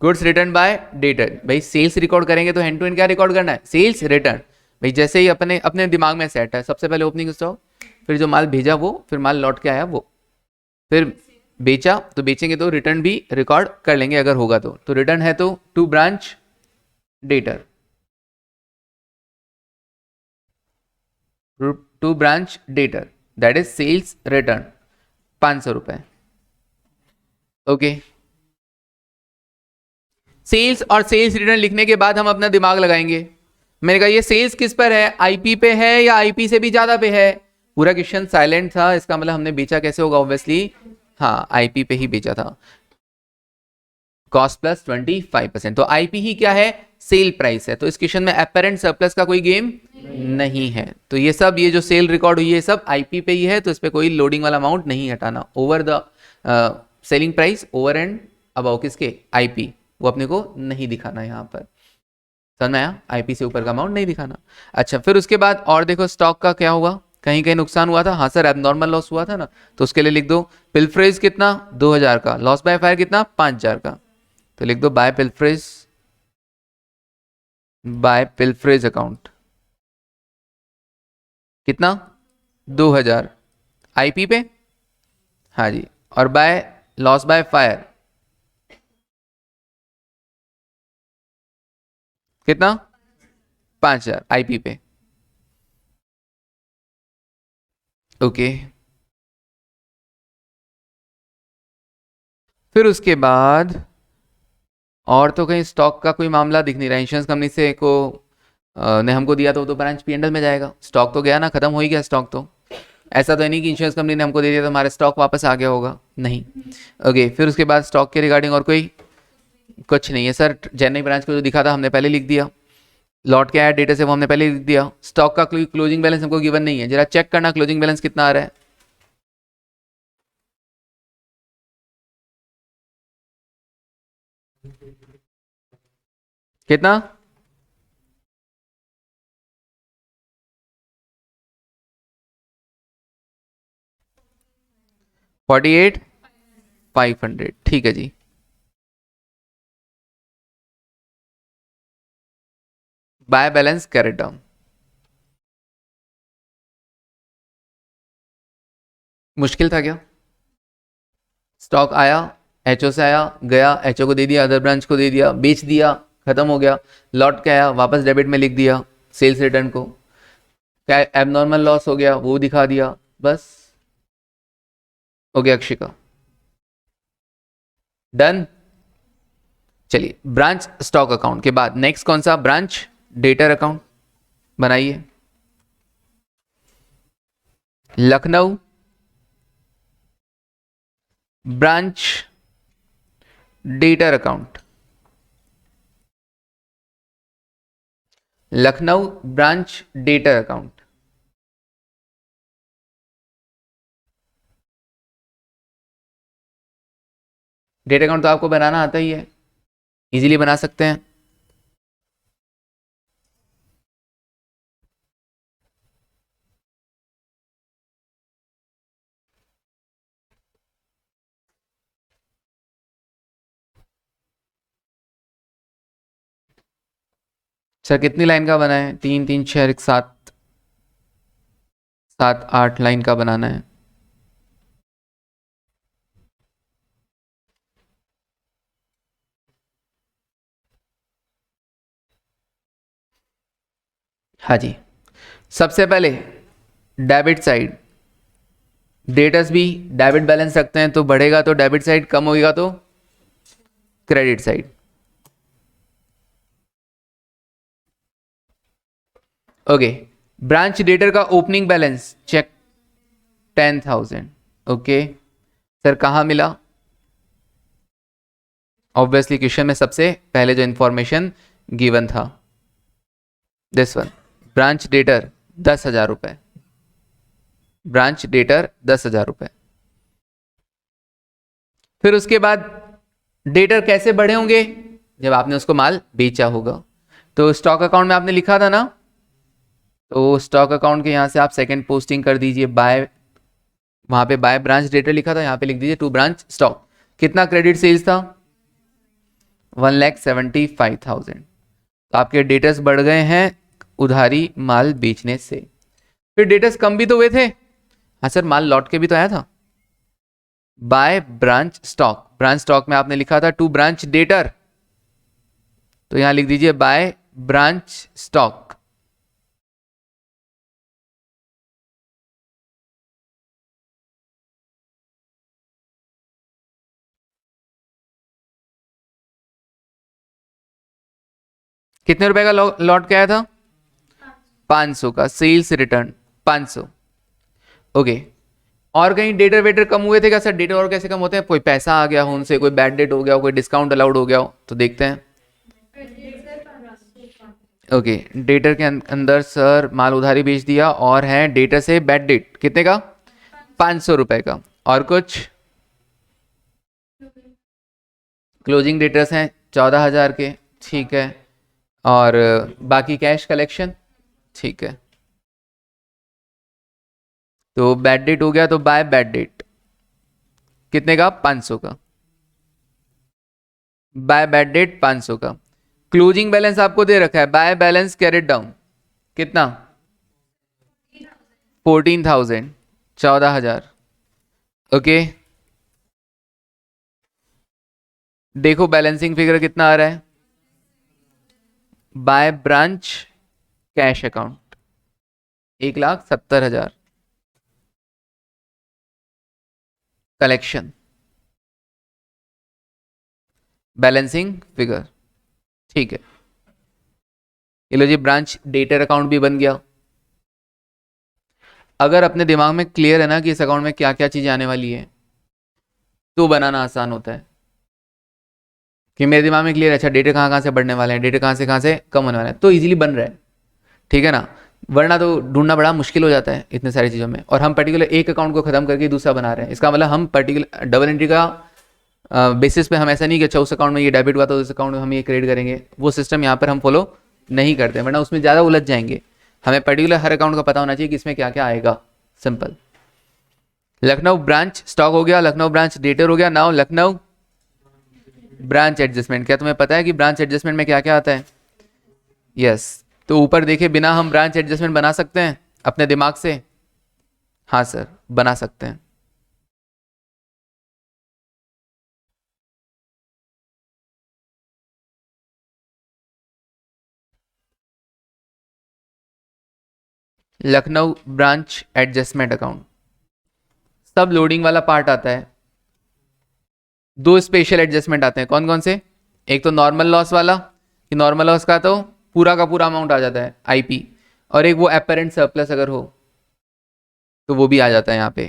गुड्स रिटर्न बाय डेटर। भाई सेल्स रिकॉर्ड करेंगे तो हैंड टू हैंड क्या रिकॉर्ड करना है? Sales return. भाई जैसे ही अपने अपने दिमाग में सेट है, सबसे पहले ओपनिंग स्टॉक, फिर जो माल भेजा वो, फिर माल लौट के आया वो, फिर बेचा तो बेचेंगे तो रिटर्न भी रिकॉर्ड कर लेंगे अगर होगा तो रिटर्न है तो to branch debtor, to branch debtor that is sales return 500 रुपए। ओके, सेल्स और सेल्स रिटर्न लिखने के बाद हम अपना दिमाग लगाएंगे। मैंने कहा ये सेल्स किस पर है? आईपी पे है या आईपी से भी ज्यादा पे है? पूरा क्वेश्चन साइलेंट था, इसका मतलब हमने बेचा कैसे होगा? ऑब्वियसली हाँ आईपी पे ही बेचा था, कॉस्ट प्लस 25%। तो आईपी ही क्या है? सेल प्राइस है, तो इस क्वेश्चन में अपेरेंट सरप्लस का कोई गेम नहीं है। तो ये सब, ये जो सेल रिकॉर्ड हुई है सब आईपी पे ही है, तो इस पे कोई लोडिंग वाला अमाउंट नहीं हटाना। Over the selling price, over and above किसके, आईपी, वो अपने को नहीं दिखाना यहाँ पर। समझ में आया, आईपी से ऊपर का अमाउंट नहीं दिखाना। अच्छा, फिर उसके बाद और देखो स्टॉक का क्या हुआ, कहीं कहीं नुकसान हुआ था, हाँ सर एबनॉर्मल लॉस हुआ था ना, तो उसके लिए लिख दो पिलफ्रेज कितना 2000 का, लॉस बाय फायर कितना 5000 का, तो लिख दो बाय पिलफ्रेज अकाउंट कितना 2000 आईपी पे, हाँ जी, और बाय लॉस बाय फायर कितना 5000 आईपी पे। ओके, फिर उसके बाद और तो कहीं स्टॉक का कोई मामला दिख नहीं रहा। इंश्योरेंस कंपनी से को ने हमको दिया तो ब्रांच पी एंडल में जाएगा, स्टॉक तो गया ना, खत्म हो ही गया स्टॉक। तो ऐसा तो नहीं कि इंश्योरेंस कंपनी ने हमको दे दिया तो हमारा स्टॉक वापस आ गया होगा, नहीं। ओके, फिर उसके बाद स्टॉक के रिगार्डिंग और कोई कुछ नहीं है सर। चेन्नई ब्रांच को जो दिखा था हमने पहले लिख दिया, लॉट के आया डेटा से वो हमने पहले लिख दिया। स्टॉक का क्लोजिंग बैलेंस हमको गिवन नहीं है, जरा चेक करना क्लोजिंग बैलेंस कितना आ रहा है। कितना 48,500, ठीक है जी। बाय बैलेंस कैरेट डाउन, मुश्किल था क्या? स्टॉक आया, एचओ से आया, गया, एचओ को दे दिया, अदर ब्रांच को दे दिया, बेच दिया, खत्म हो गया। लॉट क्या आया, वापस डेबिट में लिख दिया सेल्स रिटर्न को। क्या एबनॉर्मल लॉस हो गया वो दिखा दिया, बस हो गया अक्षिका, डन। चलिए, ब्रांच स्टॉक अकाउंट के बाद नेक्स्ट कौन सा, ब्रांच डेटर अकाउंट बनाइए। Lucknow branch debtor account, Lucknow branch debtor account. Data account तो आपको बनाना आता ही है, इजीली बना सकते हैं। सर कितनी लाइन का बना है, 3 3 6 7 7 8 लाइन का बनाना है। हाँ जी, सबसे पहले डेबिट साइड, डेटर्स भी डेबिट बैलेंस रखते हैं तो बढ़ेगा तो डेबिट साइड, कम होगा तो credit side. Okay, branch debtor का opening balance check 10,000। Okay sir, कहाँ मिला? ऑब्वियसली क्वेश्चन में सबसे पहले जो इंफॉर्मेशन गिवन था, दिस वन, ब्रांच डेटर 10,000 रुपए, ब्रांच डेटर 10,000 रुपए। फिर उसके बाद डेटर कैसे बढ़े होंगे, जब आपने उसको माल बेचा होगा। तो स्टॉक अकाउंट में आपने लिखा था ना, तो स्टॉक अकाउंट के यहां से आप सेकंड पोस्टिंग कर दीजिए बाय, वहां पे बाय ब्रांच डेटर लिखा था, यहां पे लिख दीजिए टू ब्रांच स्टॉक। कितना क्रेडिट सेल्स था, 1,75,000। तो आपके डेटर्स बढ़ गए हैं उधारी माल बेचने से। फिर डेटर्स कम भी तो हुए थे, हाँ सर माल लौट के भी तो आया था। Bye branch stock, branch stock में आपने लिखा था टू ब्रांच डेटर, तो यहां लिख दीजिए बाय ब्रांच स्टॉक। कितने रुपए का लौट के आया था, 500 का सेल्स रिटर्न 500। ओके, और कहीं डेटर वेटर कम हुए थे क्या सर? डेटर और कैसे कम होते हैं, कोई पैसा आ गया हो उनसे, कोई बैड डेट हो गया हो, कोई डिस्काउंट अलाउड हो गया हो, तो देखते हैं। ओके, डेटर के अंदर सर माल उधारी बेच दिया और है डेटर से बैड डेट कितने का? 500 रुपए का। और कुछ? क्लोजिंग डेटर्स हैं 14,000 के, ठीक है। और बाकी कैश कलेक्शन, ठीक है। तो बैड डेट हो गया, तो बाय बैड डेट कितने का? 500 का। बाय बैड डेट 500 का। क्लोजिंग बैलेंस आपको दे रखा है, बाय बैलेंस कैरेट डाउन कितना? 14,000, 14,000। ओके, देखो बैलेंसिंग फिगर कितना आ रहा है। Bye branch cash account 1,70,000। Collection balancing figure, ठीक है। ये लो जी, ब्रांच डेटर अकाउंट भी बन गया। अगर अपने दिमाग में क्लियर है ना कि इस अकाउंट में क्या क्या चीजें आने वाली है, तो बनाना आसान होता है। कि मेरे दिमाग में क्लियर है, अच्छा डेटा कहाँ कहाँ से बढ़ने वाले हैं, डेटा कहाँ से कम होने वाले हैं, तो इजीली बन रहा है, ठीक है ना। वरना तो ढूंढना बड़ा मुश्किल हो जाता है इतने सारी चीज़ों में। और हम पर्टिकुलर एक अकाउंट को खत्म करके दूसरा बना रहे हैं, इसका मतलब हम पर्टिकुलर डबल एंट्री का बेसिस पे हम ऐसा नहीं कि अच्छा उस अकाउंट में ये डेबिट हुआ तो उस अकाउंट में हम ये क्रेडिट करेंगे, वो सिस्टम यहाँ पर हम फॉलो नहीं करते, वरना उसमें ज़्यादा उलझ जाएंगे। हमें पर्टिकुलर हर अकाउंट का पता होना चाहिए कि इसमें क्या क्या आएगा। सिंपल। लखनऊ ब्रांच स्टॉक हो गया, लखनऊ ब्रांच डेटर हो गया। नाउ लखनऊ ब्रांच एडजस्टमेंट, क्या तुम्हें पता है कि ब्रांच एडजस्टमेंट में क्या क्या आता है? यस, तो ऊपर देखे बिना हम ब्रांच एडजस्टमेंट बना सकते हैं अपने दिमाग से? हाँ सर, बना सकते हैं। लखनऊ ब्रांच एडजस्टमेंट अकाउंट, सब लोडिंग वाला पार्ट आता है। दो स्पेशल एडजस्टमेंट आते हैं, कौन कौन से? एक तो नॉर्मल लॉस वाला, कि नॉर्मल लॉस का तो पूरा का पूरा अमाउंट आ जाता है आईपी, और एक वो एपरेंट सरप्लस अगर हो तो वो भी आ जाता है यहाँ पे।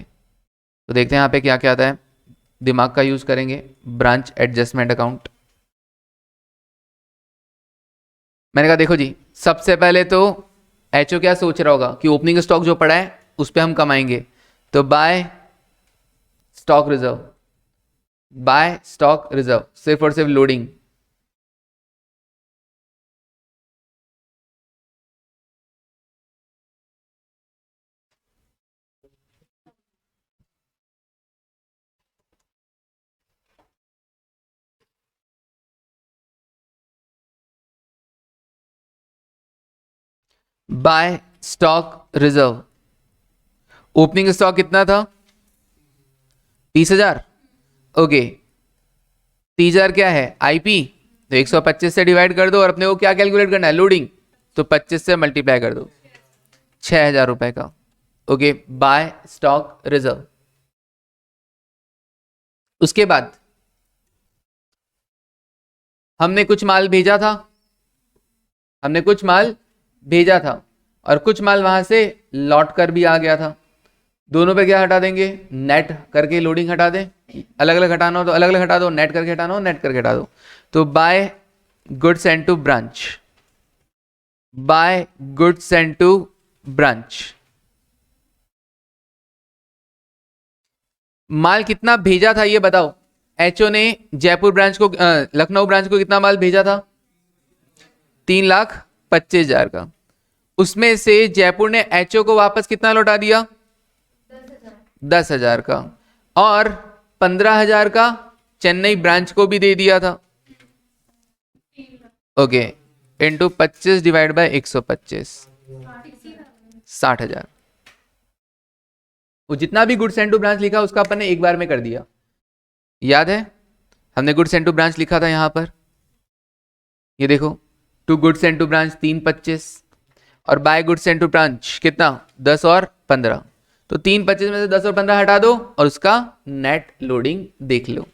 तो देखते हैं यहाँ पे क्या क्या आता है, दिमाग का यूज करेंगे। ब्रांच एडजस्टमेंट अकाउंट, मैंने कहा देखो जी, सबसे पहले तो एचओ क्या सोच रहा होगा कि ओपनिंग स्टॉक जो पड़ा है उस पर हम कमाएंगे, तो by stock reserve, by stock reserve, सिर्फ और सिर्फ loading. By stock reserve, opening stock कितना था? 30,000। ओके, 30,000 क्या है? आईपी, तो 125 से डिवाइड कर दो, और अपने को क्या कैलकुलेट करना है? लोडिंग, तो 25 से मल्टीप्लाई कर दो, 6,000 रुपए का। Okay, by stock reserve. उसके बाद हमने कुछ माल भेजा था, हमने कुछ माल भेजा था, और कुछ माल वहां से लौट कर भी आ गया था। दोनों पे क्या हटा देंगे? नेट करके लोडिंग हटा दें। अलग अलग हटाना हो तो अलग अलग हटा दो, नेट करके हटाना हो नेट करके हटा दो। तो by goods and to branch, by goods and to branch, माल कितना भेजा था ये बताओ। एचओ ने जयपुर ब्रांच को, लखनऊ ब्रांच को कितना माल भेजा था? 3,25,000 का। उसमें से जयपुर ने एचओ को वापस कितना लौटा दिया? 10,000 का। और 15,000 का चेन्नई ब्रांच को भी दे दिया था। Okay, into 25 divide by 125, 60,000। वो जितना भी गुड्स एंड टू ब्रांच लिखा उसका अपन ने एक बार में कर दिया, याद है? हमने गुड्स एंड टू ब्रांच लिखा था यहां पर, ये देखो, to goods and to branch 325, और by goods and to branch कितना? 10 और 15। तो 325 में से 10 और 15 हटा दो, और उसका नेट लोडिंग देख लो।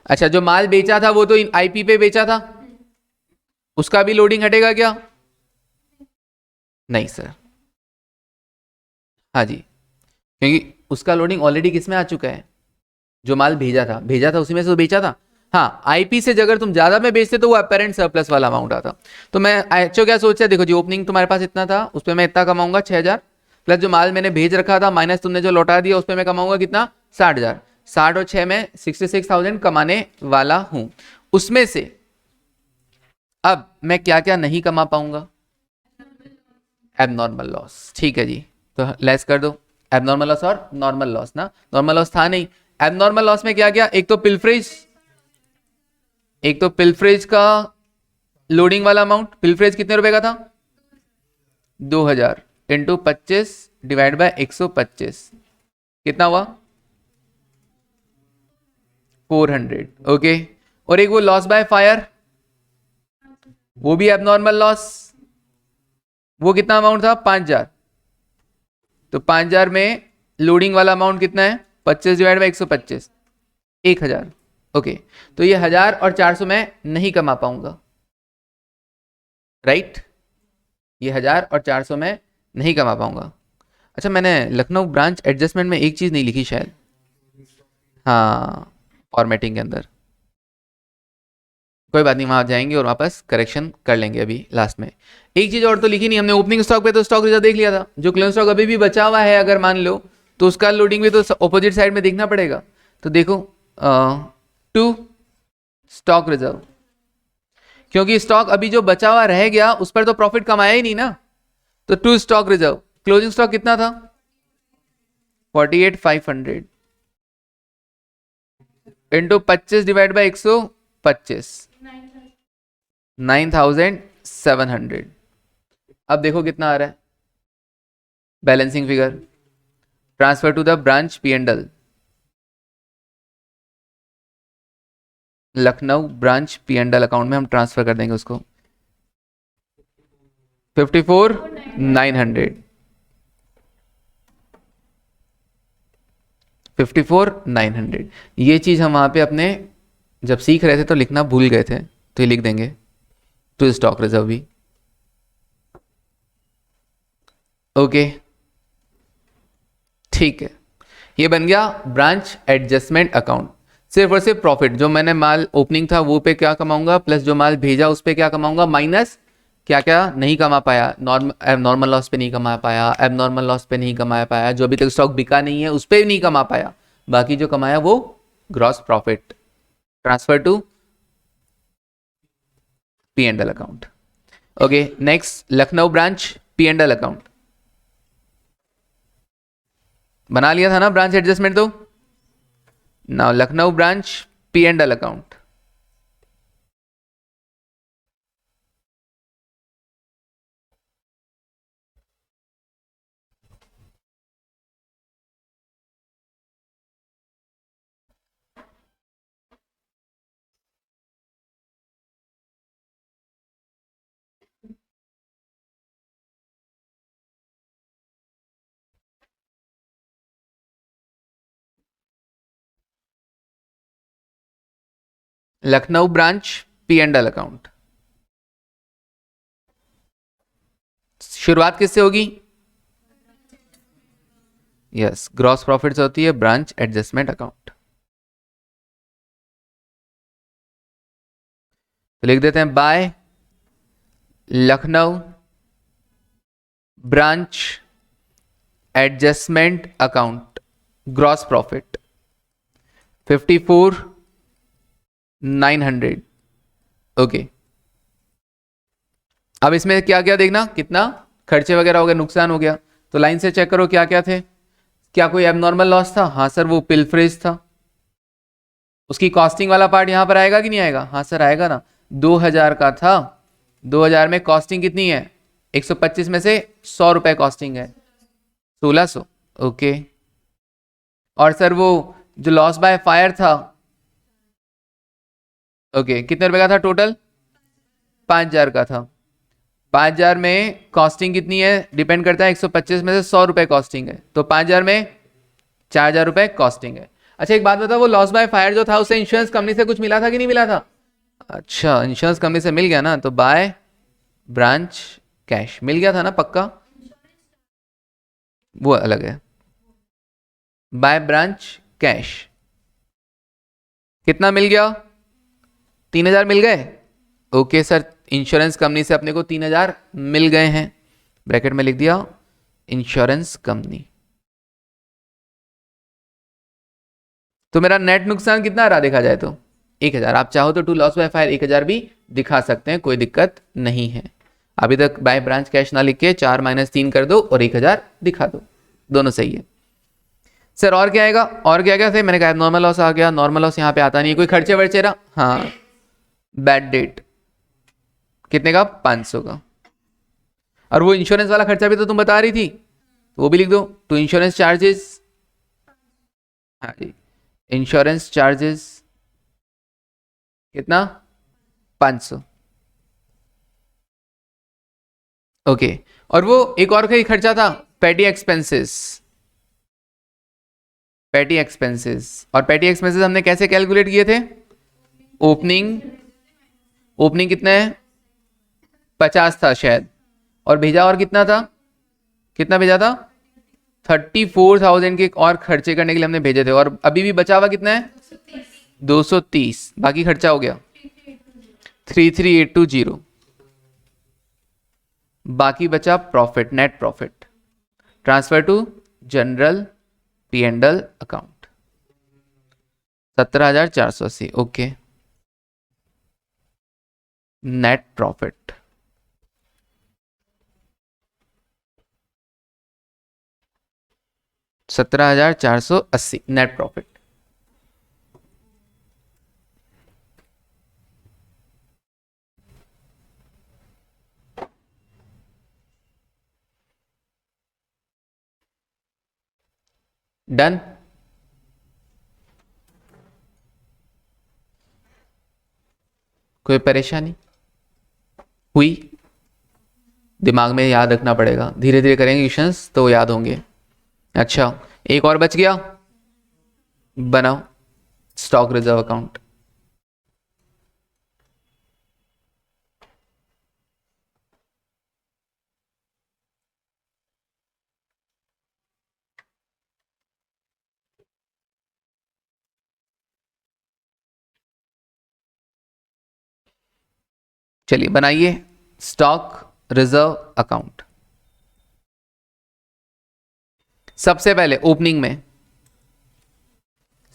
अच्छा, जो माल बेचा था वो तो आईपी पे बेचा था, उसका भी लोडिंग हटेगा क्या? नहीं सर। हाँ जी, क्योंकि उसका लोडिंग ऑलरेडी किस में आ चुका है? जो माल भेजा था, भेजा था उसी में से तो बेचा था। हाँ, आईपी से अगर तुम ज्यादा में बेचते तो वो अपेरेंट सरप्लस वाला अमाउंट आता। तो मैं एक्चुअली क्या सोचा, देखो जी ओपनिंग तुम्हारे पास इतना था, उस पर मैं इतना कमाऊंगा 6,000, प्लस जो माल मैंने भेज रखा था माइनस तुमने जो लौटा दिया उस पर मैं कमाऊंगा कितना, 60,000। 60 और 6 में 66,000 कमाने वाला हूं। उसमें से अब मैं क्या क्या नहीं कमा पाऊंगा, एबनॉर्मल लॉस। ठीक है जी, तो लेस कर दो एबनॉर्मल लॉस और नॉर्मल लॉस ना, नॉर्मल लॉस था नहीं। एबनॉर्मल लॉस में क्या क्या, एक तो पिल्फ्रेज का लोडिंग वाला अमाउंट। पिल्फ्रेज कितने रुपए का था, 2,000 इंटू 25 डिवाइड बाय 125 कितना हुआ, 400। ओके, और एक वो लॉस बाय फायर, वो भी एबनॉर्मल लॉस, वो कितना अमाउंट था, 5,000। तो 5,000 में लोडिंग वाला अमाउंट कितना है, 25 डिवाइड बाई 125, 1,000। ओके, तो ये 1,000 और 400 में नहीं कमा पाऊंगा, राइट। ये 1,000 और 400 में नहीं कमा पाऊंगा। अच्छा, मैंने लखनऊ ब्रांच एडजस्टमेंट में एक चीज नहीं लिखी शायद, हाँ, फॉर्मेटिंग के अंदर, कोई बात नहीं, वहां जाएंगे और वापस करेक्शन कर लेंगे। अभी लास्ट में एक चीज और तो लिखी नहीं हमने, ओपनिंग स्टॉक पे तो स्टॉक रिजर्व देख लिया था, जो क्लोजिंग स्टॉक अभी भी बचा हुआ है अगर मान लो, तो उसका लोडिंग भी तो ऑपोजिट साइड में देखना पड़ेगा। तो देखो टू स्टॉक रिजर्व, क्योंकि स्टॉक अभी जो बचा हुआ रह गया उस पर तो प्रॉफिट कमाया ही नहीं ना, तो to stock reserve, closing stock कितना था, 48,500 इंटू 25 डिवाइड बाई 125, 9,700। अब देखो कितना आ रहा है balancing figure, transfer to the branch P&L, Lucknow branch P&L account में हम ट्रांसफर कर देंगे उसको, 54,900, 54,900। ये चीज हम वहां पे अपने जब सीख रहे थे तो लिखना भूल गए थे, तो ये लिख देंगे टू स्टॉक रिजर्व भी। ओके, ठीक है, ये बन गया ब्रांच एडजस्टमेंट अकाउंट। सिर्फ और सिर्फ प्रॉफिट, जो मैंने माल ओपनिंग था वो पे क्या कमाऊंगा, प्लस जो माल भेजा उस पे क्या कमाऊंगा, माइनस क्या क्या नहीं कमा पाया, नॉर्मल लॉस पे नहीं कमा पाया, एबनॉर्मल लॉस पे नहीं कमा पाया, जो अभी तक स्टॉक बिका नहीं है उस पे भी नहीं कमा पाया, बाकी जो कमाया वो gross profit, transfer to P&L account. Okay, next Lucknow branch P&L account बना लिया था ना ब्रांच एडजस्टमेंट, तो now Lucknow branch P&L account. Lucknow branch P&L account, शुरुआत किससे होगी, यस, ग्रॉस प्रॉफिट से होती है ब्रांच एडजस्टमेंट अकाउंट। तो लिख देते हैं by Lucknow branch adjustment account, gross profit 54,900। Okay, अब इसमें क्या क्या देखना, कितना खर्चे वगैरह हो गए, नुकसान हो गया, तो लाइन से चेक करो क्या क्या थे। क्या कोई एबनॉर्मल लॉस था, हाँ सर वो पिलफ्रेज था, उसकी कॉस्टिंग वाला पार्ट यहां पर आएगा कि नहीं आएगा, हाँ सर आएगा ना, 2,000 का था, 2,000 में कॉस्टिंग कितनी है, 125 में से 100 रुपए कॉस्टिंग है, 1,600। ओके, और सर वो जो लॉस बाय फायर था, ओके, कितने रुपए का था टोटल, 5,000 का था, 5,000 में कॉस्टिंग कितनी है, डिपेंड करता है, 125 में से 100 रुपए कॉस्टिंग है, तो 5,000 में 4,000 रुपए कॉस्टिंग है। अच्छा एक बात बताओ, वो लॉस बाय फायर जो था उसे इंश्योरेंस कंपनी से कुछ मिला था कि नहीं मिला था, अच्छा इंश्योरेंस कंपनी से मिल गया ना, तो बाय ब्रांच कैश मिल गया था ना पक्का, वो अलग है, बाय ब्रांच कैश कितना मिल गया, 3,000 मिल गए। ओके सर, इंश्योरेंस कंपनी से अपने को 3,000 मिल गए हैं, ब्रैकेट में लिख दिया इंश्योरेंस कंपनी। तो मेरा नेट नुकसान कितना आ रहा देखा जाए तो 1,000। आप चाहो तो टू लॉस बाय फायर 1,000 भी दिखा सकते हैं, कोई दिक्कत नहीं है। अभी तक बाय ब्रांच कैश ना लिख के 4 - 3 कर दो और 1,000 दिखा दो, दोनों सही है। सर और क्या आएगा, और क्या क्या थे, मैंने कहा नॉर्मल लॉस आ गया, नॉर्मल लॉस यहाँ पे आता नहीं है। कोई खर्चे वर्चे रहा, हाँ बैड डेट कितने का, 500 का। और वो इंश्योरेंस वाला खर्चा भी तो तुम बता रही थी, वो भी लिख दो, टू इंश्योरेंस चार्जेस। हाँ जी, इंश्योरेंस चार्जेस कितना, 500। ओके, और वो एक और का खर्चा था पेटी एक्सपेंसेस, पेटी एक्सपेंसेस। और पेटी एक्सपेंसेस हमने कैसे कैलकुलेट किए थे, ओपनिंग, ओपनिंग कितना है 50 था शायद, और भेजा और कितना था, कितना भेजा था 34,000 के और खर्चे करने के लिए हमने भेजे थे। और अभी भी बचा हुआ कितना है 230, बाकी खर्चा हो गया 33,820, बाकी बचा profit, net profit, transfer to general P&L account 17,480। Okay, net profit 17,480 net profit. Done. कोई परेशानी हुई, दिमाग में याद रखना पड़ेगा, धीरे धीरे करेंगे क्वेश्चंस तो याद होंगे। अच्छा, एक और बच गया, बनाओ स्टॉक रिजर्व अकाउंट। चलिए बनाइए स्टॉक रिजर्व अकाउंट। सबसे पहले ओपनिंग में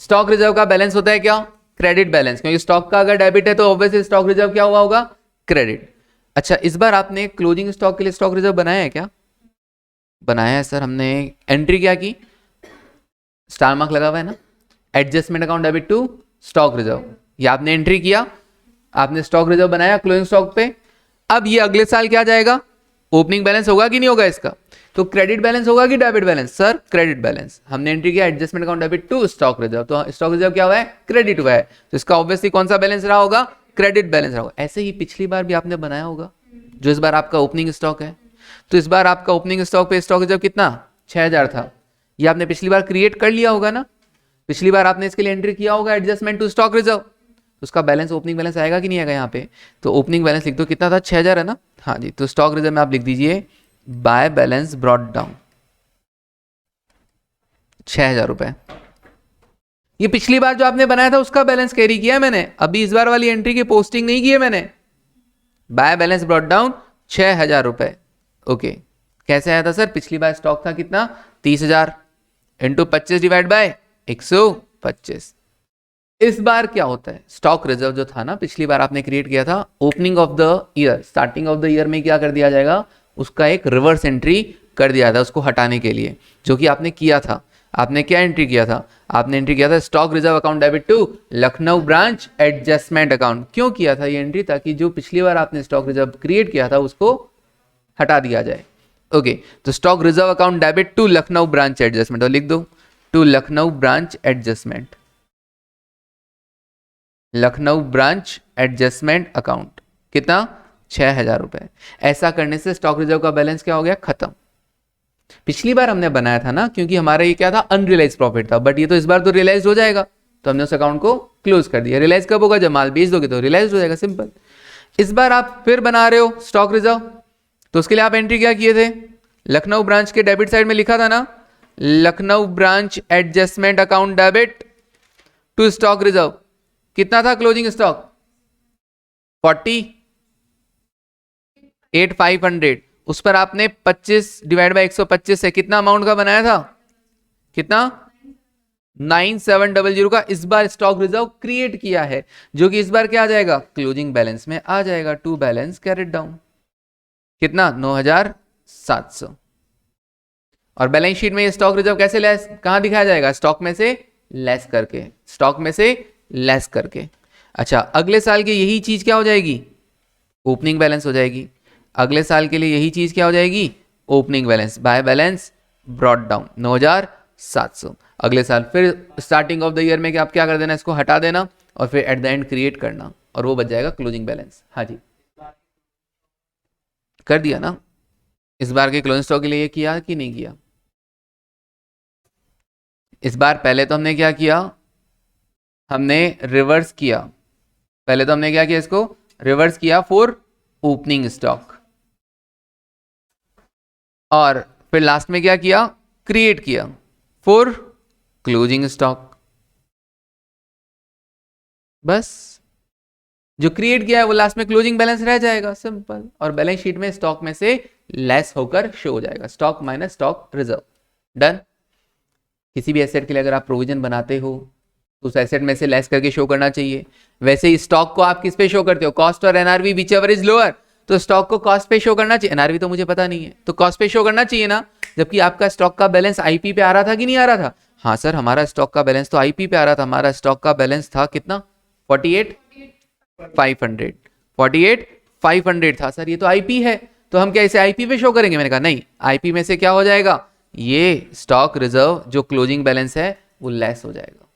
स्टॉक रिजर्व का बैलेंस होता है क्या, क्रेडिट बैलेंस, क्योंकि स्टॉक का अगर डेबिट है तो ऑब्वियसली स्टॉक रिजर्व क्या हुआ होगा, क्रेडिट। अच्छा, इस बार आपने क्लोजिंग स्टॉक के लिए स्टॉक रिजर्व बनाया है क्या, बनाया है सर, हमने एंट्री क्या की, स्टार मार्क लगा हुआ है ना, adjustment account debit to stock reserve, ये आपने एंट्री किया, आपने स्टॉक रिजर्व बनाया क्लोजिंग स्टॉक पे। अब ये अगले साल क्या जाएगा, ओपनिंग बैलेंस होगा कि नहीं होगा इसका, तो क्रेडिट बैलेंस होगा कि debit balance, sir credit balance. हमने एंट्री किया adjustment account debit to stock reserve, तो स्टॉक रिजर्व क्या हुआ है, क्रेडिट हुआ है, तो इसका ऑब्वियसली कौन सा बैलेंस रहा होगा, क्रेडिट बैलेंस रहा होगा। ऐसे ही पिछली बार भी आपने बनाया होगा, जो इस बार आपका ओपनिंग स्टॉक है, तो इस बार आपका ओपनिंग स्टॉक पे स्टॉक रिजर्व कितना 6,000 था, ये आपने पिछली बार क्रिएट कर लिया होगा ना, पिछली बार आपने इसके लिए एंट्री किया होगा एडजस्टमेंट टू स्टॉक रिजर्व, तो उसका बैलेंस ओपनिंग बैलेंस आएगा कि नहीं आएगा यहाँ पे, तो ओपनिंग बैलेंस लिख दो, कितना था 6,000 है ना, हाँ जी, तो स्टॉक रिजर्व में आप लिख दीजिए बाय बैलेंस ब्रॉट डाउन 6,000 रुपए। ये पिछली बार जो आपने बनाया था उसका बैलेंस कैरी किया है मैंने, अभी इस बार वाली एंट्री की पोस्टिंग नहीं की है मैंने। बाय बैलेंस ब्रॉट डाउन 6,000 रुपए। ओके, कैसे आया था सर, पिछली बार स्टॉक था कितना 30,000 इंटू 25 डिवाइड बाय 125। इस बार क्या होता है, स्टॉक रिजर्व जो था ना पिछली बार आपने क्रिएट किया था, opening of the year, starting of the year में क्या कर दिया जाएगा, उसका एक रिवर्स एंट्री कर दिया था उसको हटाने के लिए, जो कि आपने किया था। आपने क्या एंट्री किया था, आपने एंट्री किया था stock reserve account debit to Lucknow branch adjustment account. क्यों किया था ये एंट्री, ताकि जो पिछली बार आपने स्टॉक रिजर्व क्रिएट किया था उसको हटा दिया जाए। ओके, तो stock reserve account debit to Lucknow branch adjustment, और लिख दो to Lucknow branch adjustment, Lucknow branch adjustment account कितना 6,000 रुपए। ऐसा करने से स्टॉक रिजर्व का बैलेंस क्या हो गया, खत्म। पिछली बार हमने बनाया था ना, क्योंकि हमारा ये क्या था अनरियलाइज प्रॉफिट था, बट ये तो इस बार तो रियलाइज हो जाएगा, तो हमने उस अकाउंट को क्लोज कर दिया। रियलाइज कब होगा, जब माल बेच दोगे तो रियलाइज हो जाएगा, सिंपल। इस बार आप फिर बना रहे हो स्टॉक रिजर्व, तो उसके लिए आप एंट्री क्या किए थे, लखनऊ ब्रांच के डेबिट साइड में लिखा था ना, Lucknow branch adjustment account debit to stock reserve, कितना था क्लोजिंग स्टॉक 48,500, उस पर आपने 25 डिवाइड बाई 125 से कितना अमाउंट का बनाया था, कितना 9700 का इस बार स्टॉक रिजर्व क्रिएट किया है, जो कि इस बार क्या आ जाएगा, क्लोजिंग बैलेंस में आ जाएगा, टू बैलेंस कैरिड डाउन, कितना 9700। और बैलेंस शीट में ये स्टॉक रिजर्व कैसे लेस, कहां दिखाया जाएगा, स्टॉक में से लेस करके, स्टॉक में से लेस करके। अच्छा, अगले साल की यही चीज क्या हो जाएगी, ओपनिंग बैलेंस हो जाएगी। अगले साल के लिए यही चीज क्या हो जाएगी, opening balance by balance brought down 9700। अगले साल फिर स्टार्टिंग ऑफ द ईयर में कि आप क्या कर देना, इसको हटा देना और फिर एट द एंड क्रिएट करना, और वो बच जाएगा क्लोजिंग बैलेंस। हाँ जी, कर दिया ना, इस बार के क्लोजिंग स्टॉक के लिए ये किया कि नहीं किया। इस बार पहले तो हमने क्या किया, हमने रिवर्स किया, पहले तो हमने क्या किया, इसको रिवर्स किया फॉर ओपनिंग स्टॉक, और फिर लास्ट में क्या किया, क्रिएट किया फॉर क्लोजिंग स्टॉक। बस जो क्रिएट किया है वो लास्ट में क्लोजिंग बैलेंस रह जाएगा, सिंपल, और बैलेंस शीट में स्टॉक में से लेस होकर शो हो जाएगा, stock minus stock reserve. Done. किसी भी एसेट के लिए अगर आप प्रोविजन बनाते हो तो उस एसेट में से लेस करके शो करना चाहिए। वैसे ही स्टॉक को आप किस पे शो करते हो, कॉस्ट और NRV which ever is lower, तो स्टॉक को कॉस्ट पे शो करना चाहिए, एनआरवी तो मुझे पता नहीं है, तो कॉस्ट पे शो करना चाहिए ना। जबकि आपका स्टॉक का बैलेंस आईपी पे आ रहा था कि नहीं आ रहा था, हाँ सर हमारा स्टॉक का बैलेंस तो आईपी पे आ रहा था, हमारा स्टॉक का बैलेंस था कितना 48,500, 48,500 था सर, ये तो आईपी है, तो हम क्या इसे आईपी पे शो करेंगे, मैंने कहा नहीं, आईपी में से क्या हो जाएगा, ये स्टॉक रिजर्व जो क्लोजिंग बैलेंस है वो लेस हो जाएगा,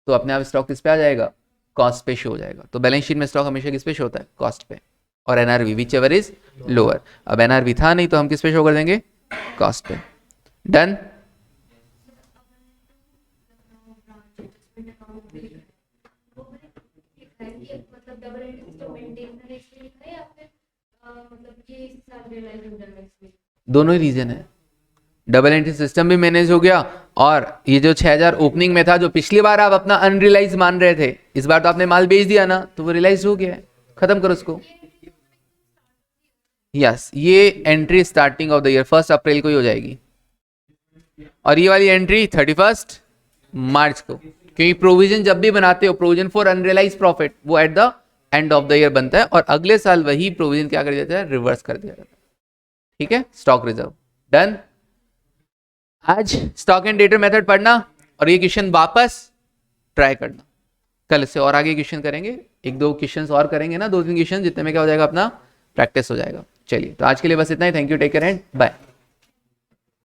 तो अपने आप स्टॉक किस पे आ जाएगा, कॉस्ट पे शो हो जाएगा। तो बैलेंस शीट में स्टॉक हमेशा किस पे शो होता है, कॉस्ट पे, और NRV which ever is lower. अब एनआरवी था नहीं तो हम किस पे शो कर देंगे, कॉस्ट पे। डन। दोनों ही रीजन है, डबल एंट्री सिस्टम भी मैनेज हो गया, और ये जो 6000 ओपनिंग में था, जो पिछली बार आप अपना अनरियलाइज मान रहे थे, इस बार तो आपने माल बेच दिया ना, तो वो रियलाइज हो गया है, खत्म करो उसको। यस, ये entry starting of the year 1 अप्रैल को ही हो जाएगी, और ये वाली एंट्री 31 मार्च को, क्योंकि प्रोविजन जब भी बनाते हो, प्रोविजन फॉर अनरियलाइज प्रॉफिट, वो at the end of the year बनता है, और अगले साल वही प्रोविजन क्या कर दिया जाता है, रिवर्स कर दिया जाता है। ठीक है, स्टॉक रिजर्व। डन। आज स्टॉक एंड डेटर मेथड पढ़ना और ये क्वेश्चन वापस ट्राई करना, कल से और आगे क्वेश्चन करेंगे, 1-2 क्वेश्चंस और करेंगे ना, 2-3 क्वेश्चन, जितने में क्या हो जाएगा, अपना प्रैक्टिस हो जाएगा। चलिए, तो आज के लिए बस इतना ही, thank you, take care and bye.